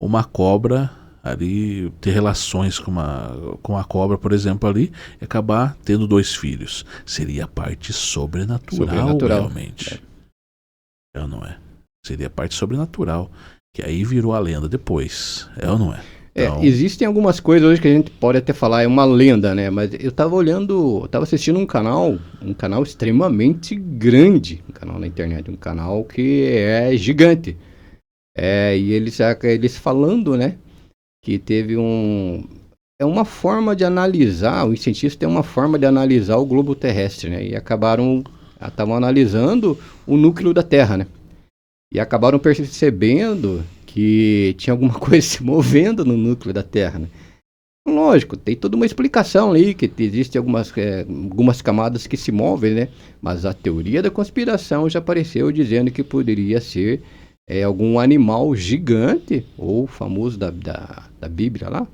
uma cobra ali, ter relações com a cobra, por exemplo, ali, e acabar tendo 2 filhos. Seria a parte sobrenatural. Realmente. É ou não é? Seria a parte sobrenatural. Que aí virou a lenda depois. É ou não é? Então... existem algumas coisas hoje que a gente pode até falar, é uma lenda, né? Mas eu tava assistindo um canal extremamente grande, um canal na internet, um canal que é gigante. E eles falando, né? Que teve uma forma de analisar, os cientistas têm uma forma de analisar o globo terrestre, né? E estavam analisando o núcleo da Terra, né? E acabaram percebendo que tinha alguma coisa se movendo no núcleo da Terra, né? Lógico, tem toda uma explicação ali, que existe algumas camadas que se movem, né? Mas a teoria da conspiração já apareceu dizendo que poderia ser algum animal gigante, ou o famoso da Bíblia lá,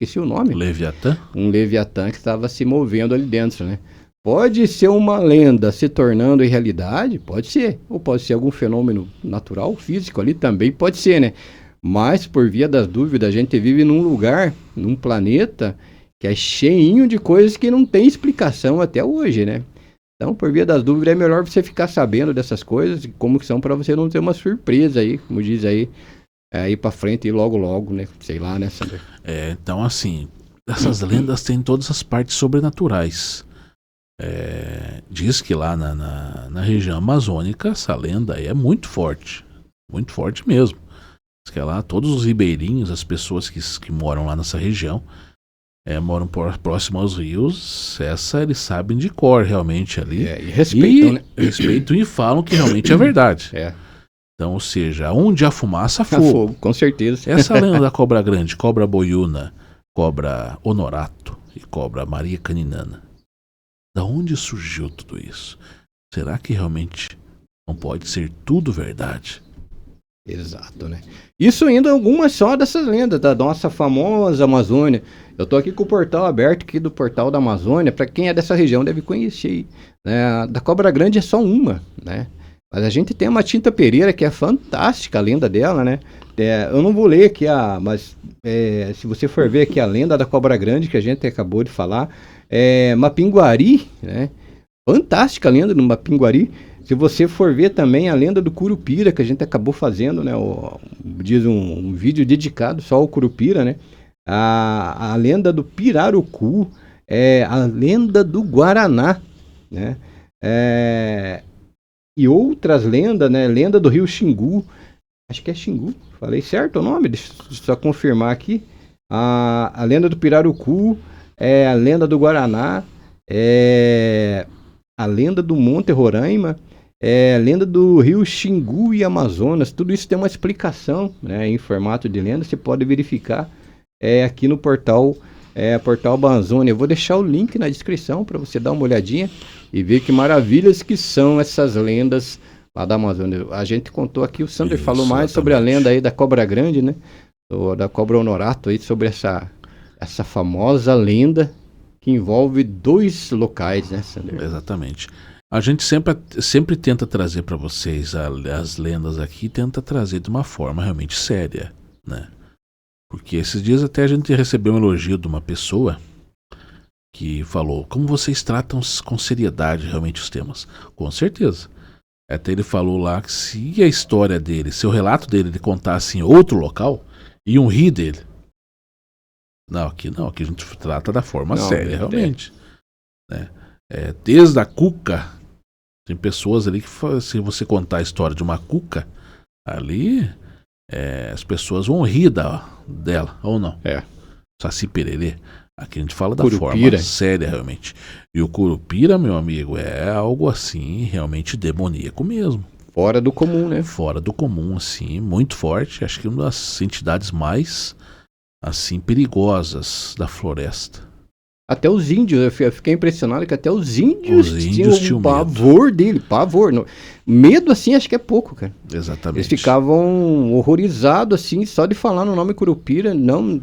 esqueci o nome. Leviatã? Um Leviatã que estava se movendo ali dentro, né? Pode ser uma lenda se tornando em realidade? Pode ser. Ou pode ser algum fenômeno natural, físico ali, também pode ser, né? Mas, por via das dúvidas, a gente vive num lugar, num planeta, que é cheinho de coisas que não tem explicação até hoje, né? Então, por via das dúvidas, é melhor você ficar sabendo dessas coisas, como que são, para você não ter uma surpresa aí, como diz aí, ir pra frente e logo, né? Sei lá, né, Sandro? Então, assim, essas lendas têm todas as partes sobrenaturais. Diz que lá na região amazônica, essa lenda aí é muito forte mesmo. Diz que lá todos os ribeirinhos, as pessoas que moram lá nessa região, moram próximo aos rios, eles sabem de cor realmente ali. E respeitam, né? Respeitam e falam que realmente é verdade. Então, ou seja, onde há fumaça, há fogo. Com certeza. Essa lenda da cobra grande, cobra boiuna, cobra honorato e cobra Maria Caninana, da onde surgiu tudo isso? Será que realmente não pode ser tudo verdade? Exato, né? Isso ainda algumas só dessas lendas da nossa famosa Amazônia. Eu tô aqui com o portal aberto aqui do portal da Amazônia, para quem é dessa região deve conhecer, né? Da cobra grande é só uma, né? Mas a gente tem uma Tinta Pereira que é fantástica, a lenda dela, né? Eu não vou ler aqui mas se você for ver aqui a lenda da cobra grande que a gente acabou de falar, Mapinguari, né? Fantástica a lenda do Mapinguari. Se você for ver também a lenda do Curupira, que a gente acabou fazendo, né? Diz um vídeo dedicado só ao Curupira, né? A lenda do Pirarucu, a lenda do Guaraná, né? E outras lendas, né? Lenda do Rio Xingu. Acho que é Xingu. Falei certo o nome? Deixa eu só confirmar aqui. A lenda do Pirarucu, a lenda do Guaraná, a lenda do Monte Roraima, a lenda do Rio Xingu e Amazonas. Tudo isso tem uma explicação, né, em formato de lenda. Você pode verificar aqui no portal Amazônia. Eu vou deixar o link na descrição para você dar uma olhadinha e ver que maravilhas que são essas lendas lá da Amazônia. A gente contou aqui, o Sander falou mais sobre a lenda aí da cobra grande, né? Da cobra honorato aí, sobre essa famosa lenda que envolve 2 locais, né, Sander? Exatamente. A gente sempre tenta trazer para vocês as lendas aqui, tenta trazer de uma forma realmente séria, né? Porque esses dias até a gente recebeu um elogio de uma pessoa que falou: como vocês tratam com seriedade realmente os temas? Com certeza. Até ele falou lá que se a história dele, se o relato dele ele contasse em outro local, iam rir dele. Não, aqui a gente trata da forma séria, realmente. Né? Desde a cuca, tem pessoas ali que, se você contar a história de uma cuca, ali as pessoas vão rir dela, ou não? Saci Pererê. Aqui a gente fala da forma séria, realmente. E o Curupira, meu amigo, é algo assim, realmente demoníaco mesmo. Fora do comum, né? Fora do comum, assim, muito forte. Acho que uma das entidades mais, assim, perigosas da floresta. Até os índios, eu fiquei impressionado que até os índios tinham pavor dele, pavor. Medo, assim, acho que é pouco, cara. Exatamente. Eles ficavam horrorizados, assim, só de falar no nome Curupira, não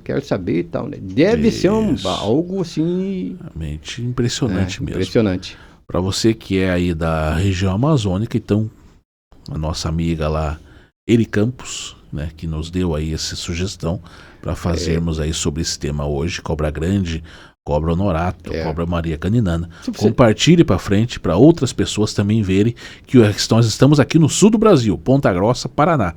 quero saber e tal, né? Deve ser algo, assim... Realmente impressionante mesmo. Impressionante. Para você que é aí da região amazônica, então, a nossa amiga lá, Eri Campos, né, que nos deu aí essa sugestão para fazermos aí sobre esse tema hoje, cobra grande, cobra honorato, cobra Maria Caninana. Compartilhe para frente para outras pessoas também verem que nós estamos aqui no sul do Brasil, Ponta Grossa, Paraná,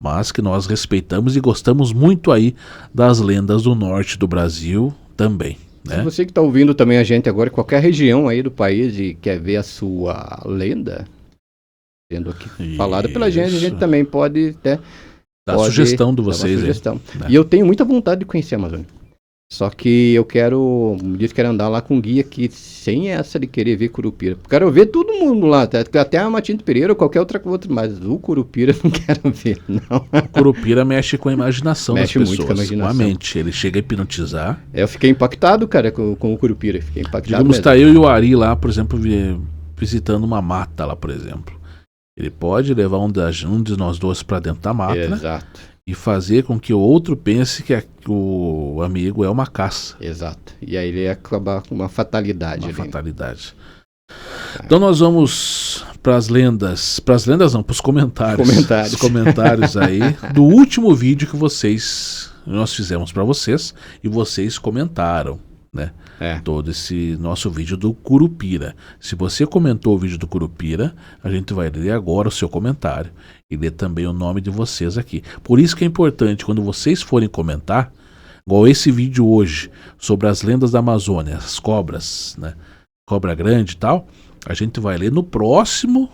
mas que nós respeitamos e gostamos muito aí das lendas do norte do Brasil também. Né? Se você que está ouvindo também a gente agora, em qualquer região aí do país e quer ver a sua lenda sendo aqui falada pela gente, a gente também pode dar sugestão de vocês. Sugestão. Né? E eu tenho muita vontade de conhecer a Amazônia. Só que eu quero andar lá com guia aqui, sem essa de querer ver Curupira. Quero ver todo mundo lá, até a Matinho Pereira ou qualquer outra, mas o Curupira eu não quero ver, não. O Curupira mexe com a imaginação das pessoas, muito com a imaginação. mente. Ele chega a hipnotizar. Eu fiquei impactado, cara, com o Curupira. Fiquei impactado. Digamos, tá eu e o Ari lá, por exemplo, visitando uma mata lá, por exemplo. Ele pode levar um de nós dois pra dentro da mata, Exato. Né? E fazer com que o outro pense que o amigo é uma caça. Exato. E aí ele ia acabar com uma fatalidade. Uma fatalidade. Então nós vamos para as lendas. Para as lendas não, para os comentários. Os comentários aí do último vídeo que nós fizemos para vocês e vocês comentaram, né? Todo esse nosso vídeo do Curupira. Se você comentou o vídeo do Curupira, a gente vai ler agora o seu comentário e ler também o nome de vocês aqui. Por isso que é importante, quando vocês forem comentar, igual esse vídeo hoje, sobre as lendas da Amazônia, as cobras, né? Cobra grande e tal, a gente vai ler no próximo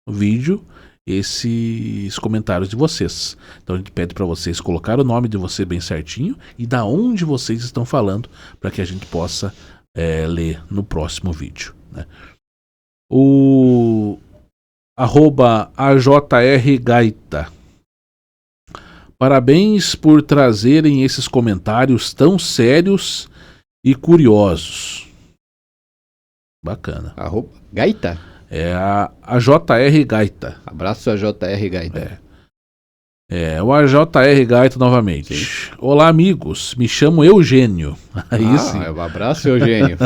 vídeo esses comentários de vocês. Então a gente pede para vocês colocar o nome de você bem certinho e da onde vocês estão falando, para que a gente possa ler no próximo vídeo, né? O @AJRGaita. Parabéns por trazerem esses comentários tão sérios e curiosos. Bacana. Gaita? É a JR Gaita. Abraço a JR Gaita. O AJR Gaita novamente. Sim. Olá, amigos. Me chamo Eugênio. Aí sim. Um abraço, Eugênio.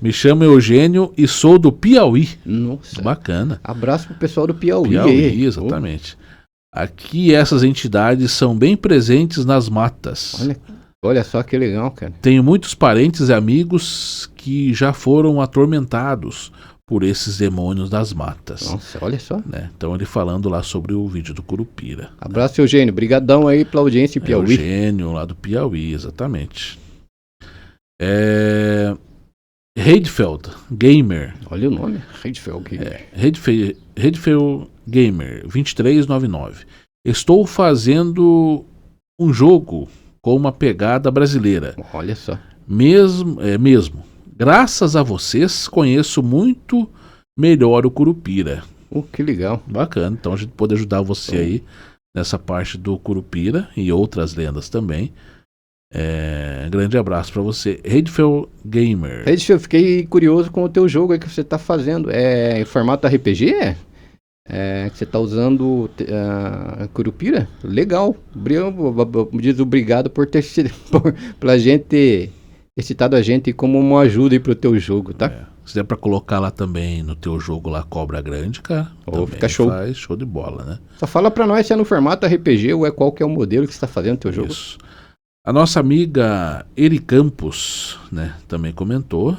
Me chamo Eugênio e sou do Piauí. Nossa. Bacana. Abraço pro pessoal do Piauí. Piauí, exatamente. Aqui essas entidades são bem presentes nas matas. Olha só que legal, cara. Tenho muitos parentes e amigos que já foram atormentados por esses demônios das matas. Nossa, olha só. Né? Então ele falando lá sobre o vídeo do Curupira. Abraço, Eugênio. Brigadão aí pela audiência em Piauí. Eugênio lá do Piauí, exatamente. Redfield Gamer. Olha o nome. Redfield Gamer. Redfield Gamer 2399. Estou fazendo um jogo com uma pegada brasileira. Olha só. Mesmo. Graças a vocês, conheço muito melhor o Curupira. Que legal. Bacana. Então a gente pode ajudar você aí nessa parte do Curupira e outras lendas também. Grande abraço para você. Redfield Gamer. Redfield, fiquei curioso com o teu jogo aí que você tá fazendo. É em formato RPG? Que você tá usando Curupira? Legal. Diz obrigado por ter sido pela gente ter citado a gente como uma ajuda aí pro teu jogo, tá? Se der pra colocar lá também no teu jogo lá Cobra Grande, cara, fica show. Faz show de bola, né? Só fala pra nós se é no formato RPG ou qual que é o modelo que você tá fazendo no teu jogo. Isso. A nossa amiga Eri Campos, né, também comentou,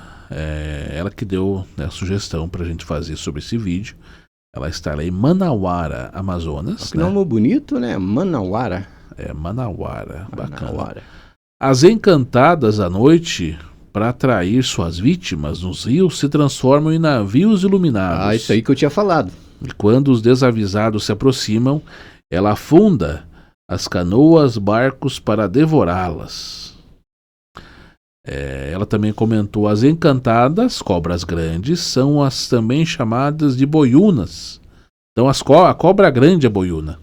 ela que deu a sugestão pra gente fazer sobre esse vídeo. Ela está lá em Manauara, Amazonas. Que nome bonito, né? Manauara. Manauara, bacana. As encantadas à noite, para atrair suas vítimas nos rios, se transformam em navios iluminados. Isso aí que eu tinha falado. E quando os desavisados se aproximam, ela afunda as canoas, barcos para devorá-las. Ela também comentou: as encantadas, cobras grandes, são as também chamadas de boiunas. Então a cobra grande é boiuna.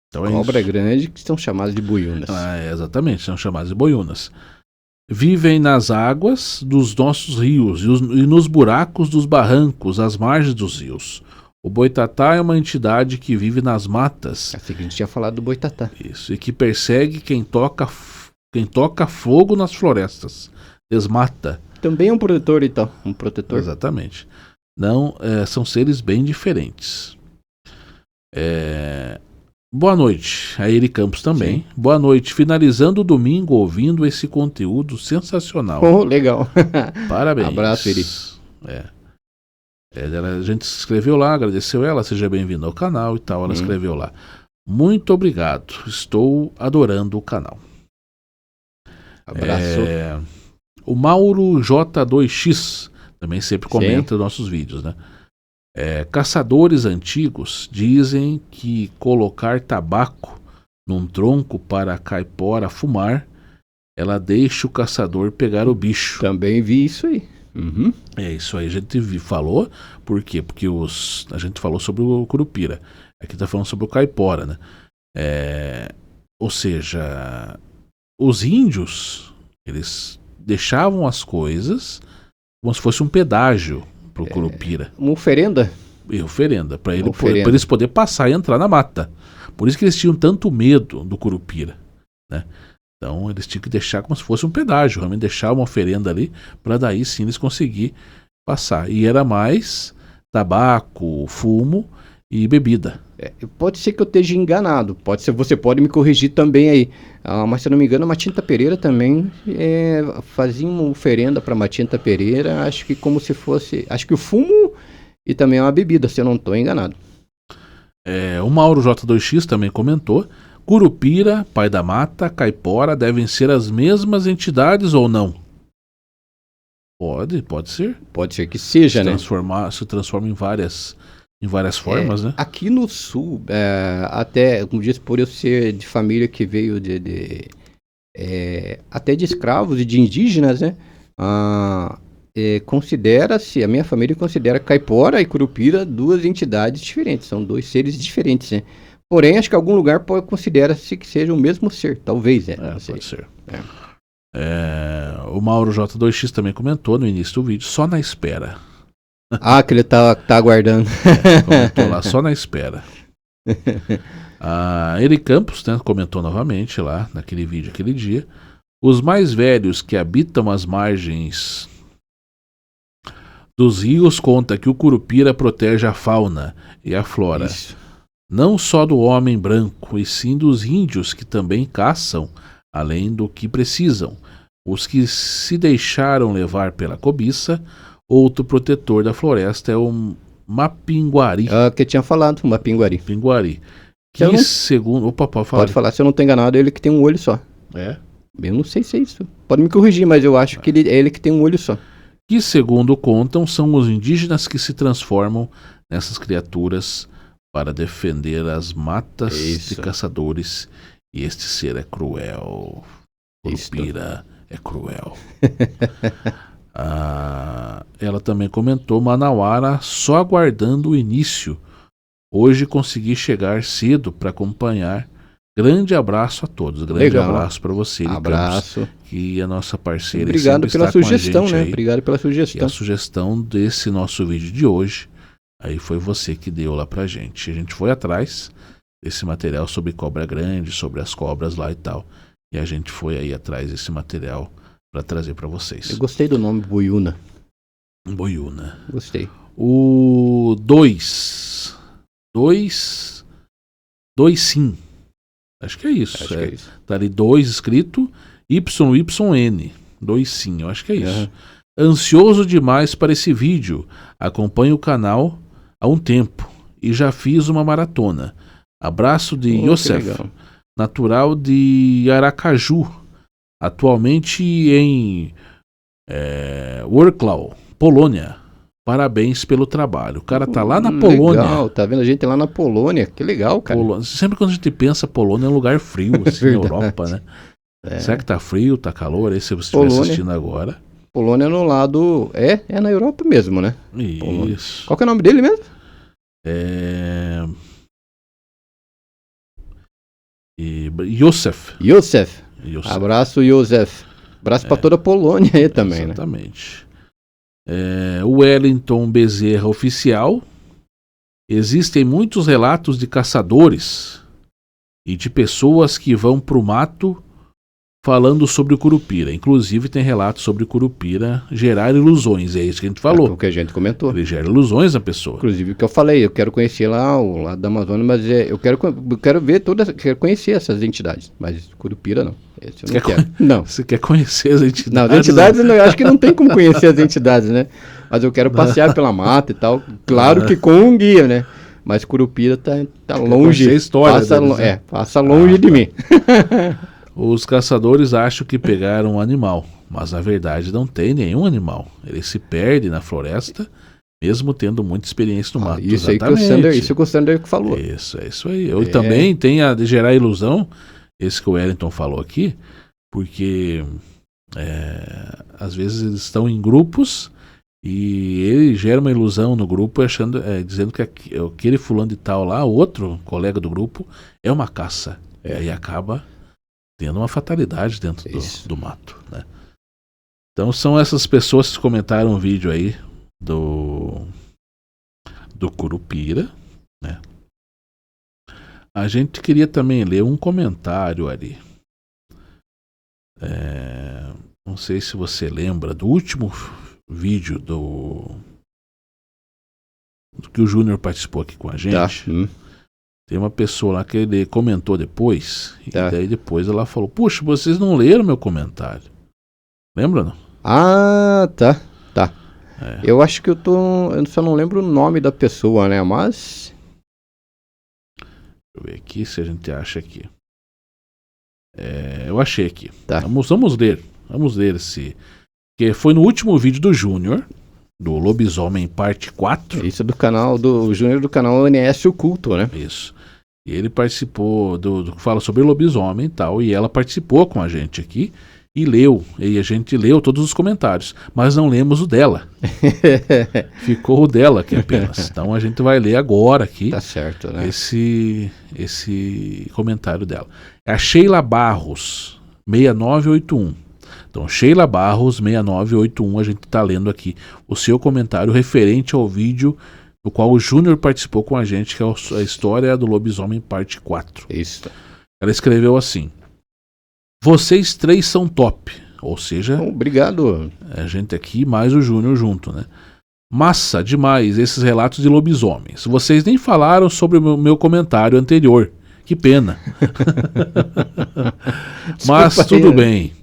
Então cobra grande que são chamadas de boiunas. Exatamente, são chamadas de boiunas. Vivem nas águas dos nossos rios e nos buracos dos barrancos, às margens dos rios. O boitatá é uma entidade que vive nas matas. Assim que a gente tinha falado do boitatá. Isso, e que persegue quem toca fogo nas florestas. Desmata. Também é um protetor, então. Um protetor. Exatamente. Não, são seres bem diferentes. Boa noite, a Eri Campos também. Sim. Boa noite, finalizando o domingo ouvindo esse conteúdo sensacional. Legal. Parabéns. Abraço, Eri. A gente escreveu lá, agradeceu ela, seja bem-vindo ao canal e tal. Ela escreveu lá: muito obrigado, estou adorando o canal. Abraço. O Mauro J2X também sempre comenta os nossos vídeos, né? Caçadores antigos dizem que colocar tabaco num tronco para a caipora fumar ela deixa o caçador pegar o bicho. Também vi isso aí. Uhum. É isso aí, a gente falou, por quê? Porque a gente falou sobre o curupira, aqui tá falando sobre o caipora, né? Ou seja, os índios, eles deixavam as coisas como se fosse um pedágio pro curupira. Uma oferenda? E oferenda, para eles poderem passar e entrar na mata. Por isso que eles tinham tanto medo do curupira, né? Então eles tinham que deixar como se fosse um pedágio, realmente deixar uma oferenda ali, para daí sim eles conseguirem passar. E era mais tabaco, fumo e bebida. Pode ser que eu esteja enganado, pode ser, você pode me corrigir também aí. Mas se eu não me engano, a Matinta Pereira também fazia uma oferenda para Matinta Pereira, acho que como se fosse, acho que o fumo e também uma bebida, se eu não estou enganado. O Mauro J2X também comentou: curupira, pai da mata, caipora devem ser as mesmas entidades ou não? Pode ser. Pode ser que seja, né? Se transforma em várias formas, né? Aqui no sul, até, como disse, por eu ser de família que veio até de escravos e de indígenas, né? Considera-se, a minha família considera caipora e curupira duas entidades diferentes, são dois seres diferentes, né? Porém, acho que em algum lugar considera-se que seja o mesmo ser, talvez, pode ser. O Mauro J2X também comentou no início do vídeo, só na espera. Que ele tá aguardando. Comentou lá, só na espera. Eri Campos, né, comentou novamente lá naquele vídeo, aquele dia: os mais velhos que habitam as margens dos rios conta que o curupira protege a fauna e a flora. Isso. Não só do homem branco, e sim dos índios que também caçam, além do que precisam. Os que se deixaram levar pela cobiça. Outro protetor da floresta é o Mapinguari. Que eu tinha falado, o Mapinguari. Que segundo... Opa, pode falar. Pode falar, se eu não estou enganado, ele que tem um olho só. Eu não sei se é isso. Pode me corrigir, mas eu acho que é ele que tem um olho só. Que, segundo contam, são os indígenas que se transformam nessas criaturas para defender as matas de caçadores. E este ser é cruel. Curupira é cruel. Ela também comentou: Manauara só aguardando o início. Hoje consegui chegar cedo para acompanhar. Grande abraço a todos. Grande abraço para você, abraço. Campos, que é a nossa parceira. Obrigado pela sugestão, né? Obrigado pela sugestão. E a sugestão desse nosso vídeo de hoje, aí foi você que deu lá pra gente. A gente foi atrás desse material sobre cobra grande, sobre as cobras lá e tal. E a gente foi aí atrás desse material para trazer para vocês. Eu gostei do nome Boiúna. Gostei. O 2 sim. Acho que é isso. Que é isso. Tá ali 2 escrito, YYN. 2 sim, eu acho que é isso. Ansioso demais para esse vídeo. Acompanho o canal há um tempo e já fiz uma maratona. Abraço de Yosef, natural de Aracaju, atualmente em Wrocław, Polônia. Parabéns pelo trabalho. O cara tá lá na Polônia. Legal, tá vendo a gente lá na Polônia. Que legal, cara. Sempre quando a gente pensa Polônia é um lugar frio, assim, na Europa, né? Será que tá frio, tá calor? Aí se você estiver assistindo agora. Polônia no lado... É na Europa mesmo, né? Isso. Polônia. Qual que é o nome dele mesmo? Yosef. Abraço, Yosef. Abraço pra toda a Polônia aí também, exatamente. O Wellington Bezerra Oficial. Existem muitos relatos de caçadores e de pessoas que vão pro mato falando sobre o curupira. Inclusive tem relatos sobre o curupira gerar ilusões. É isso que a gente falou. É o que a gente comentou. Ele gera ilusões na pessoa. Inclusive o que eu falei, eu quero conhecer lá o lado da Amazônia, mas eu quero ver quero conhecer essas entidades. Mas curupira não. Esse eu não quero. Não. Você quer conhecer as entidades? Não, as entidades eu acho que não tem como conhecer as entidades, né? Mas eu quero passear pela mata e tal. Claro que com um guia, né? Mas curupira tá longe. A história passa longe de mim. Os caçadores acham que pegaram um animal, mas na verdade não tem nenhum animal. Ele se perde na floresta, mesmo tendo muita experiência no mato. Isso aí que o Sander falou. Isso, é isso aí. Também tem a de gerar ilusão, esse que o Wellington falou aqui, porque às vezes eles estão em grupos e ele gera uma ilusão no grupo dizendo que aquele fulano de tal lá, outro colega do grupo, é uma caça. E aí acaba tendo uma fatalidade dentro do mato, né? Então são essas pessoas que comentaram o vídeo aí do Curupira, né? A gente queria também ler um comentário ali. Não sei se você lembra do último vídeo do que o Júnior participou aqui com a gente. Tem uma pessoa lá que ele comentou depois, e daí depois ela falou: puxa, vocês não leram meu comentário. Lembra, não? Ah, tá. Eu acho que eu só não lembro o nome da pessoa, né? Mas deixa eu ver aqui se a gente acha aqui. Eu achei aqui. Tá. Vamos ler esse. Que foi no último vídeo do Júnior, do Lobisomem Parte 4. Isso é do canal do Júnior, do canal ONS Oculto, né? Isso. E ele participou do que fala sobre lobisomem e tal. E ela participou com a gente aqui e leu. E a gente leu todos os comentários, mas não lemos o dela. Ficou o dela aqui apenas. Então a gente vai ler agora aqui. Tá certo, né? Esse comentário dela. É a Sheila Barros, 6981. Então, Sheila Barros, 6981, a gente está lendo aqui o seu comentário referente ao vídeo do qual o Júnior participou com a gente, que é a história do Lobisomem Parte 4. Isso. Ela escreveu assim: vocês três são top. Ou seja, obrigado. A gente aqui mais o Júnior junto, né? Massa demais esses relatos de lobisomens. Vocês nem falaram sobre o meu comentário anterior. Que pena. Mas tudo bem.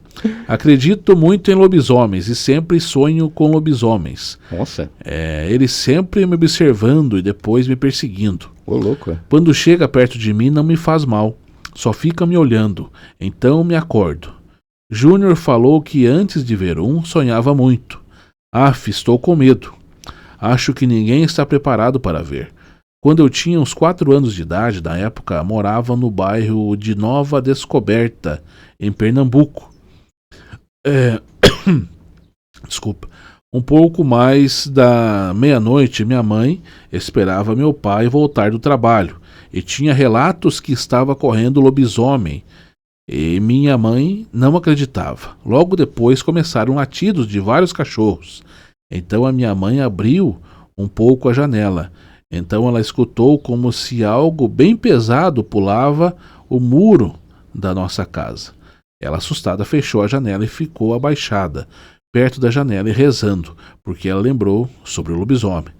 Acredito muito em lobisomens e sempre sonho com lobisomens. Nossa. Eles sempre me observando e depois me perseguindo. Ô, louco. Quando chega perto de mim não me faz mal, só fica me olhando. Então me acordo. Júnior falou que antes de ver sonhava muito. Estou com medo. Acho que ninguém está preparado para ver. Quando eu tinha uns 4 anos de idade, na época, morava no bairro de Nova Descoberta, em Pernambuco. Desculpa. Um pouco mais da meia-noite, minha mãe esperava meu pai voltar do trabalho e tinha relatos que estava correndo lobisomem e minha mãe não acreditava. Logo depois começaram latidos de vários cachorros. Então a minha mãe abriu um pouco a janela. Então ela escutou como se algo bem pesado pulava o muro da nossa casa. Ela, assustada, fechou a janela e ficou abaixada, perto da janela e rezando, porque ela lembrou sobre o lobisomem.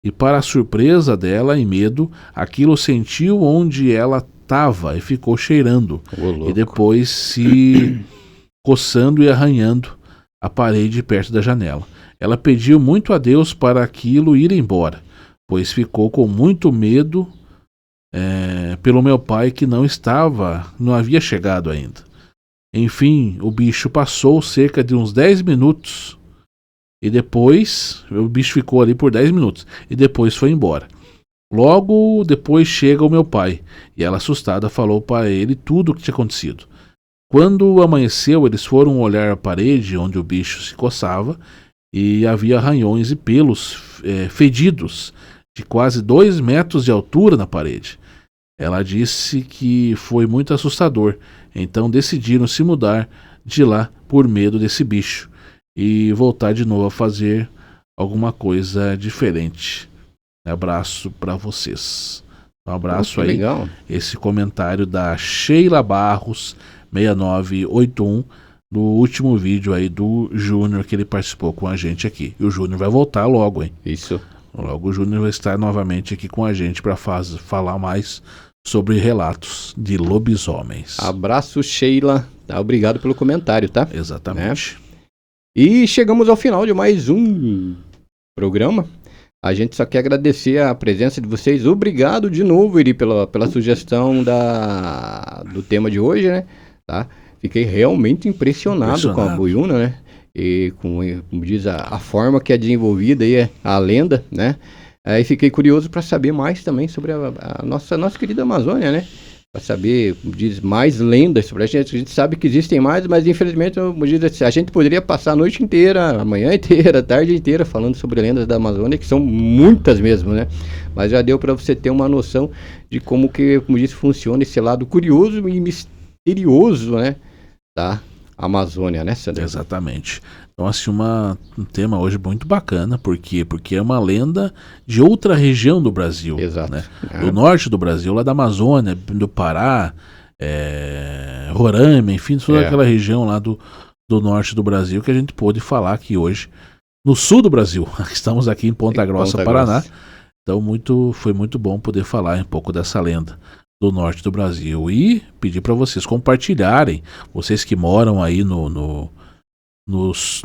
E para a surpresa dela e medo, aquilo sentiu onde ela estava e ficou cheirando. E depois se coçando e arranhando a parede perto da janela. Ela pediu muito a Deus para aquilo ir embora, pois ficou com muito medo pelo meu pai que não havia chegado ainda. Enfim, o bicho passou cerca de uns 10 minutos e depois, o bicho ficou ali por 10 minutos e depois foi embora. Logo depois chega o meu pai e ela, assustada, falou para ele tudo o que tinha acontecido. Quando amanheceu, eles foram olhar a parede onde o bicho se coçava e havia arranhões e pelos fedidos de quase 2 metros de altura na parede. Ela disse que foi muito assustador, então decidiram se mudar de lá por medo desse bicho e voltar de novo a fazer alguma coisa diferente. Abraço para vocês. Um abraço aí. Legal. Esse comentário da Sheila Barros, 6981, no último vídeo aí do Júnior que ele participou com a gente aqui. E o Júnior vai voltar logo, hein? Isso. Logo o Júnior vai estar novamente aqui com a gente para falar mais sobre relatos de lobisomens. Abraço, Sheila. Obrigado pelo comentário, tá? Exatamente. E chegamos ao final de mais um programa. A gente só quer agradecer a presença de vocês. Obrigado de novo, Iri, pela sugestão do tema de hoje, né? Tá? Fiquei realmente impressionado com a boiúna, né? E como diz a forma que é desenvolvida aí, a lenda, né? Aí fiquei curioso para saber mais também sobre a nossa querida Amazônia, né? para saber, como diz, mais lendas sobre a gente. A gente sabe que existem mais, mas infelizmente, como diz, a gente poderia passar a noite inteira, a manhã inteira, a tarde inteira falando sobre lendas da Amazônia, que são muitas mesmo, né? Mas já deu para você ter uma noção de como que, como disse, funciona esse lado curioso e misterioso, né? Da Amazônia, né, Sandro? Exatamente. Então, assim, um tema hoje muito bacana, por quê? Porque é uma lenda de outra região do Brasil. Exato. Né? Do norte do Brasil, lá da Amazônia, do Pará, Roraima, enfim, toda aquela região lá do norte do Brasil que a gente pôde falar aqui hoje. No sul do Brasil, estamos aqui em Ponta Grossa, Paraná. Então foi muito bom poder falar um pouco dessa lenda do norte do Brasil e pedir para vocês compartilharem, vocês que moram aí no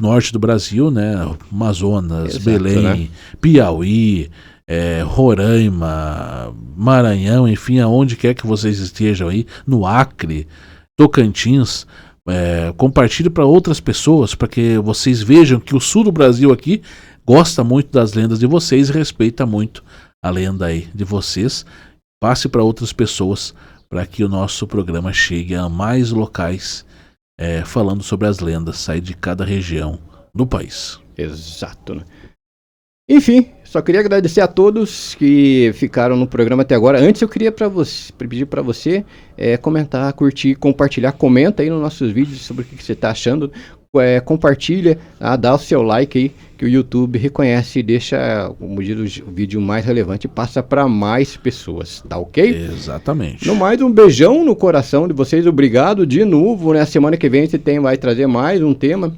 norte do Brasil, né? Amazonas, exato, Belém, né? Piauí, Roraima, Maranhão, enfim, aonde quer que vocês estejam aí, no Acre, Tocantins, compartilhe para outras pessoas, para que vocês vejam que o sul do Brasil aqui gosta muito das lendas de vocês e respeita muito a lenda aí de vocês. Passe para outras pessoas para que o nosso programa chegue a mais locais falando sobre as lendas, sair de cada região do país. Exato, né? Enfim, só queria agradecer a todos que ficaram no programa até agora. Antes eu queria pedir para você comentar, curtir, compartilhar, comenta aí nos nossos vídeos sobre o que você está achando. Compartilha, dá o seu like aí, que o YouTube reconhece e deixa o vídeo mais relevante e passa para mais pessoas, tá ok? Exatamente. No mais, um beijão no coração de vocês, obrigado de novo, né? Semana que vem a gente vai trazer mais um tema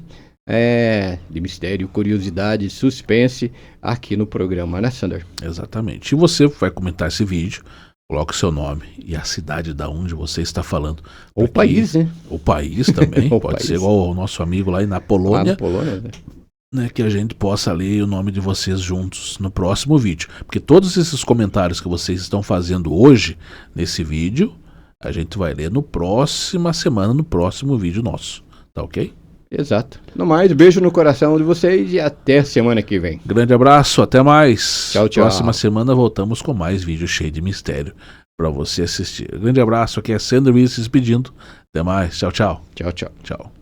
de mistério, curiosidade, suspense aqui no programa, né, Sander? Exatamente. E você vai comentar esse vídeo, coloque o seu nome e a cidade da onde você está falando. Ou o país, né? O país também, pode ser igual o nosso amigo lá na Polônia. Lá na Polônia, né? Que a gente possa ler o nome de vocês juntos no próximo vídeo. Porque todos esses comentários que vocês estão fazendo hoje, nesse vídeo, a gente vai ler no próxima semana, no próximo vídeo nosso. Tá ok? Exato. No mais, beijo no coração de vocês e até semana que vem. Grande abraço, até mais. Tchau, tchau. Próxima semana voltamos com mais vídeo cheio de mistério para você assistir. Grande abraço, aqui é Sandro Willis se despedindo. Até mais, tchau, tchau. Tchau, tchau. Tchau.